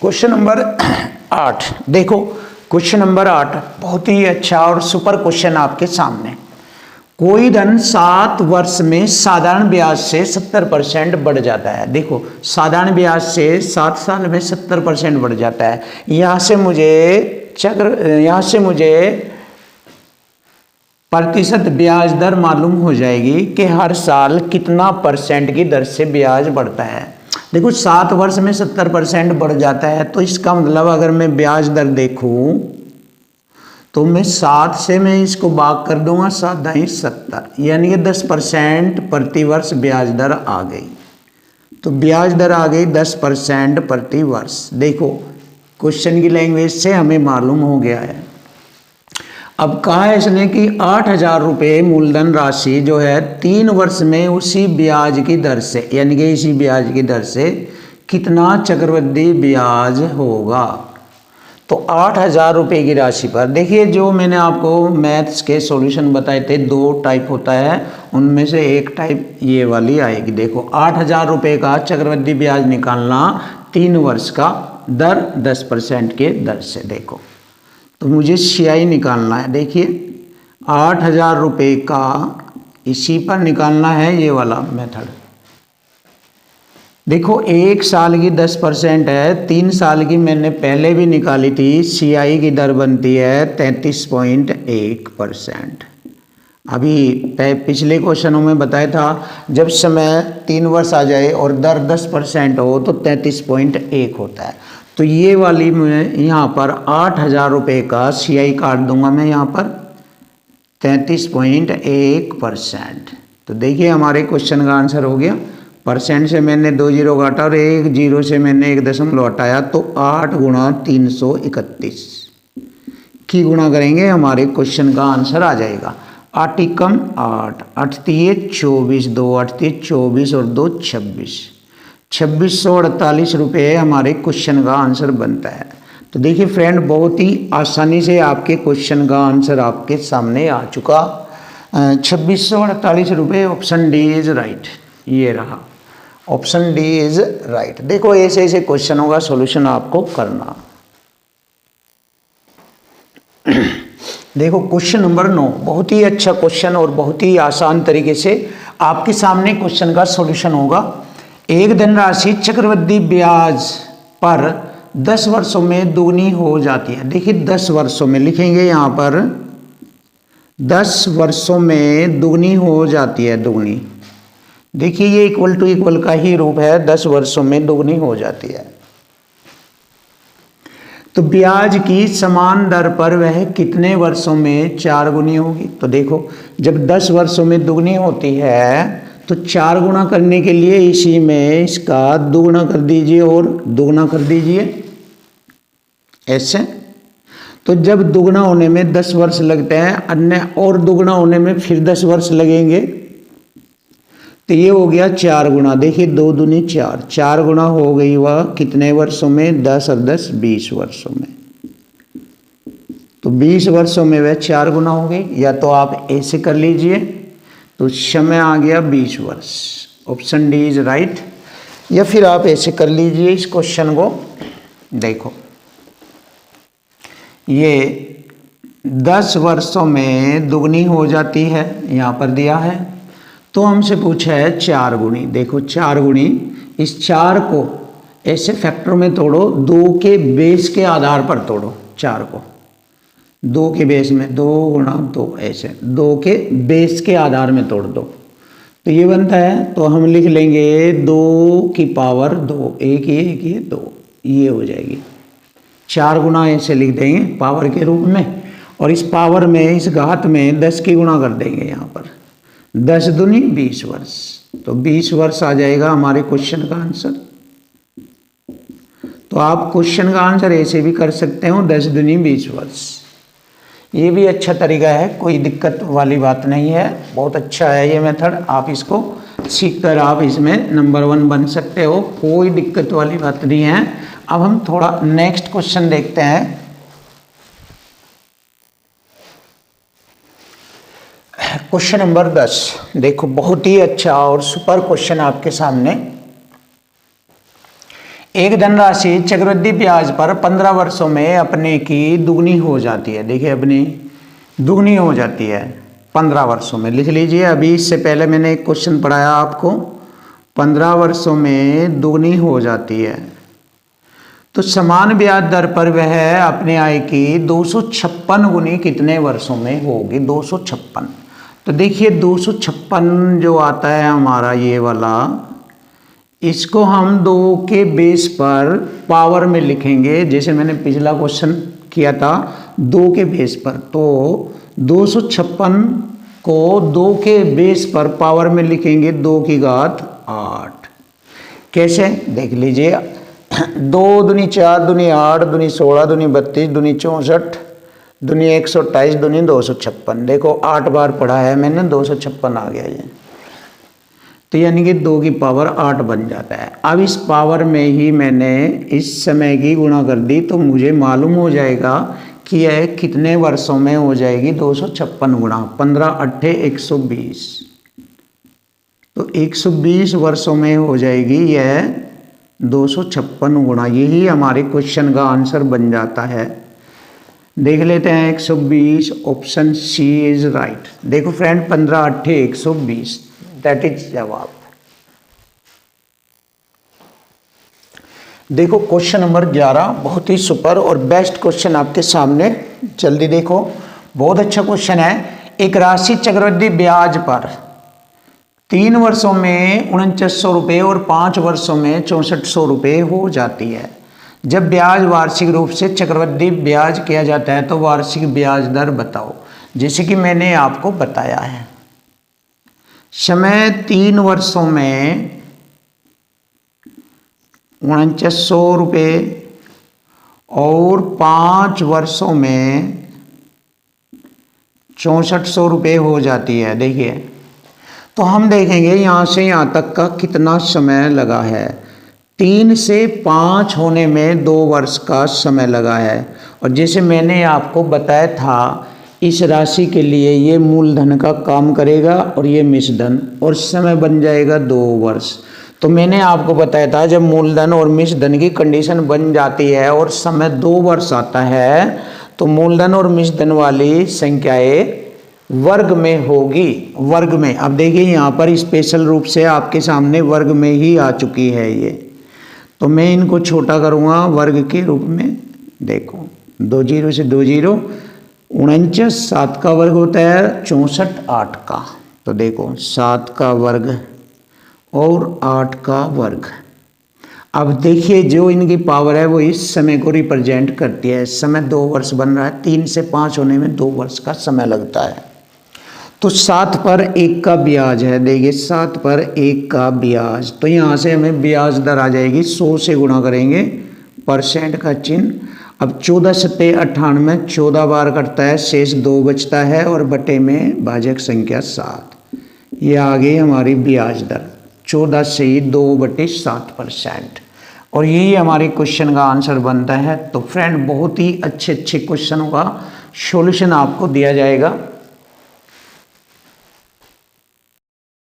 क्वेश्चन नंबर 8 देखो, क्वेश्चन नंबर 8 बहुत ही अच्छा और सुपर क्वेश्चन आपके सामने। कोई धन 7 वर्ष में साधारण ब्याज से 70% बढ़ जाता है। देखो साधारण ब्याज से 7 साल में 70% बढ़ जाता है। यहाँ से मुझे प्रतिशत ब्याज दर मालूम हो जाएगी कि हर साल कितना परसेंट की दर से ब्याज बढ़ता है। देखो 7 वर्ष में 70% बढ़ जाता है, तो इसका मतलब अगर मैं ब्याज दर देखूं तो मैं 7 से मैं इसको भाग कर दूंगा 7 दाई 70, यानी कि 10% प्रति वर्ष ब्याज दर आ गई। तो ब्याज दर आ गई 10% प्रति वर्ष। देखो क्वेश्चन की लैंग्वेज से हमें मालूम हो गया है। अब कहा है इसने कि 8,000 रुपये मूलधन राशि जो है 3 वर्ष में उसी ब्याज की दर से, यानी कि इसी ब्याज की दर से कितना चक्रवृद्धि ब्याज होगा। तो 8,000 रुपये की राशि पर देखिए, जो मैंने आपको मैथ्स के सॉल्यूशन बताए थे 2 टाइप होता है, उनमें से एक टाइप ये वाली आएगी। देखो 8,000 रुपये का चक्रवृद्धि ब्याज निकालना 3 वर्ष का, दर 10% के दर से। देखो तो मुझे CI निकालना है। देखिए 8,000 रुपये का इसी पर निकालना है, ये वाला मेथड। देखो 1 साल की 10% है, 3 साल की मैंने पहले भी निकाली थी। CI की दर बनती है 33.1%। अभी पिछले क्वेश्चनों में बताया था जब समय 3 वर्ष आ जाए और दर 10% हो तो 33.1 होता है। तो ये वाली मैं यहाँ पर 8,000 रुपये का CI काट दूंगा मैं यहाँ पर 33.1%। तो देखिए हमारे क्वेश्चन का आंसर हो गया। परसेंट से मैंने 2 जीरो काटा और 1 जीरो से मैंने 1 दशमलव हटाया, तो 8 गुणा 331 की गुणा करेंगे, हमारे क्वेश्चन का आंसर आ जाएगा। 8 एकम 8, 8 तिये 24, 2 8 तिये 24 और 2 26, 2648 रुपये हमारे क्वेश्चन का आंसर बनता है। तो देखिए फ्रेंड, बहुत ही आसानी से आपके क्वेश्चन का आंसर आपके सामने आ चुका। 2648 रुपये, ऑप्शन डी इज राइट। ये रहा ऑप्शन डी इज राइट। देखो ऐसे ऐसे क्वेश्चनों का सॉल्यूशन आपको करना। देखो क्वेश्चन नंबर 9 बहुत ही अच्छा क्वेश्चन और बहुत ही आसान तरीके से आपके सामने क्वेश्चन का सॉल्यूशन होगा। एक धनराशि चक्रवृद्धि ब्याज पर 10 वर्षों में दुगनी हो जाती है। देखिए 10 वर्षों में लिखेंगे यहाँ पर, 10 वर्षों में दुगनी हो जाती है, दुगनी। देखिए ये इक्वल टू इक्वल का ही रूप है, 10 वर्षों में दुगनी हो जाती है। तो ब्याज की समान दर पर वह कितने वर्षों में 4 गुनी होगी। तो देखो जब 10 वर्षों में दुगनी होती है तो 4 गुना करने के लिए इसी में इसका दुगुना कर दीजिए और दुगुना कर दीजिए, ऐसे। तो जब दुगुना होने में 10 वर्ष लगते हैं, अन्य और दुगुना होने में फिर 10 वर्ष लगेंगे, तो ये हो गया 4 गुना। देखिए 2 दूनी 4, 4 गुना हो गई वह कितने वर्षों में, 10 और 10 20 वर्षों में। तो 20 वर्षों में वह 4 गुना हो गई। या तो आप ऐसे कर लीजिए, तो समय आ गया 20 वर्ष, ऑप्शन डी इज राइट। या फिर आप ऐसे कर लीजिए इस क्वेश्चन को। देखो ये 10 वर्षों में दुगनी हो जाती है, यहाँ पर दिया है। तो हमसे पूछा है 4 गुनी। देखो 4 गुनी, इस 4 को ऐसे फैक्टर में तोड़ो, 2 के बेस के आधार पर तोड़ो 4 को, 2 के बेस में 2 गुणा 2, ऐसे 2 के बेस के आधार में तोड़ दो तो ये बनता है। तो हम लिख लेंगे 2 की पावर 2, एक ये 2, ये हो जाएगी। 4 गुना ऐसे लिख देंगे पावर के रूप में, और इस पावर में, इस घात में 10 की गुणा कर देंगे यहाँ पर, 10 दूनी 20 वर्ष, तो 20 वर्ष आ जाएगा हमारे क्वेश्चन का आंसर। तो आप क्वेश्चन का आंसर ऐसे भी कर सकते हो, 10 दूनी 20 वर्ष। ये भी अच्छा तरीका है, कोई दिक्कत वाली बात नहीं है, बहुत अच्छा है ये मेथड। आप इसको सीखकर आप इसमें नंबर 1 बन सकते हो, कोई दिक्कत वाली बात नहीं है। अब हम थोड़ा नेक्स्ट क्वेश्चन देखते हैं। क्वेश्चन नंबर 10, देखो बहुत ही अच्छा और सुपर क्वेश्चन आपके सामने। एक धनराशि चक्रवृद्धि ब्याज पर 15 वर्षों में अपने की दुगनी हो जाती है। देखिए अपनी दुगनी हो जाती है 15 वर्षों में, लिख लीजिए। अभी इससे पहले मैंने एक क्वेश्चन पढ़ाया आपको, 15 वर्षों में दुगनी हो जाती है। तो समान ब्याज दर पर वह अपने आय की 256 गुनी कितने वर्षों में होगी? 256। तो देखिए 256 जो आता है हमारा ये वाला, इसको हम 2 के बेस पर पावर में लिखेंगे, जैसे मैंने पिछला क्वेश्चन किया था 2 के बेस पर। तो 256 को 2 के बेस पर पावर में लिखेंगे 2 की घात 8। कैसे देख लीजिए, 2 दूनी 4 दूनी 8 दूनी 16 दूनी 32 दूनी 64 दूनी 128 दूनी 256। देखो 8 बार पढ़ा है मैंने, 256 आ गया ये। तो यानी कि 2 की पावर 8 बन जाता है। अब इस पावर में ही मैंने इस समय की गुणा कर दी, तो मुझे मालूम हो जाएगा कि यह कितने वर्षों में हो जाएगी। 256 गुणा 15 8 120, तो 120 वर्षों में हो जाएगी यह 256 गुणा। यही हमारे क्वेश्चन का आंसर बन जाता है। देख लेते हैं 120, ऑप्शन सी इज राइट। देखो फ्रेंड 15 8 120, दैट इज जवाब। देखो क्वेश्चन नंबर 11, बहुत ही सुपर और बेस्ट क्वेश्चन आपके सामने। जल्दी देखो, बहुत अच्छा क्वेश्चन है। एक राशि चक्रवृद्धि ब्याज पर 3 वर्षों में 4900 रुपये और 5 वर्षों में 6400 रुपये हो जाती है। जब ब्याज वार्षिक रूप से चक्रवृद्धि ब्याज किया जाता है तो वार्षिक ब्याज दर बताओ। जैसे कि मैंने आपको बताया है, समय 3 वर्षों में 4900 रुपये और 5 वर्षों में 6400 रुपये हो जाती है। देखिए, तो हम देखेंगे यहाँ से यहाँ तक का कितना समय लगा है। 3 से 5 होने में 2 वर्ष का समय लगा है। और जैसे मैंने आपको बताया था, इस राशि के लिए ये मूलधन का काम करेगा और ये मिश्रधन, और समय बन जाएगा 2 वर्ष। तो मैंने आपको बताया था जब मूलधन और मिश्रधन की कंडीशन बन जाती है और समय 2 वर्ष आता है, तो मूलधन और मिश्रधन वाली संख्याएं वर्ग में होगी, वर्ग में। अब देखिए यहाँ पर स्पेशल रूप से आपके सामने वर्ग में ही आ चुकी है ये, तो मैं इनको छोटा करूँगा वर्ग के रूप में। देखो 2 0 से 2 0, 49 7 का वर्ग होता है, 64 8 का। तो देखो 7 का वर्ग और 8 का वर्ग। अब देखिए जो इनकी पावर है वो इस समय को रिप्रेजेंट करती है। समय 2 वर्ष बन रहा है, 3 से 5 होने में 2 वर्ष का समय लगता है। तो 7 पर 1 का ब्याज है। देखिए 7 पर 1 का ब्याज, तो यहाँ से हमें ब्याज दर आ जाएगी, 100 से गुणा करेंगे, परसेंट का चिन्ह। अब 14 सत्ते 98, 14 बार कटता है, शेष 2 बचता है और बटे में भाजक संख्या 7। ये आ गई हमारी ब्याज दर, 14 से 2/7%। और यही हमारे क्वेश्चन का आंसर बनता है। तो फ्रेंड बहुत ही अच्छे क्वेश्चनों का सॉल्यूशन आपको दिया जाएगा।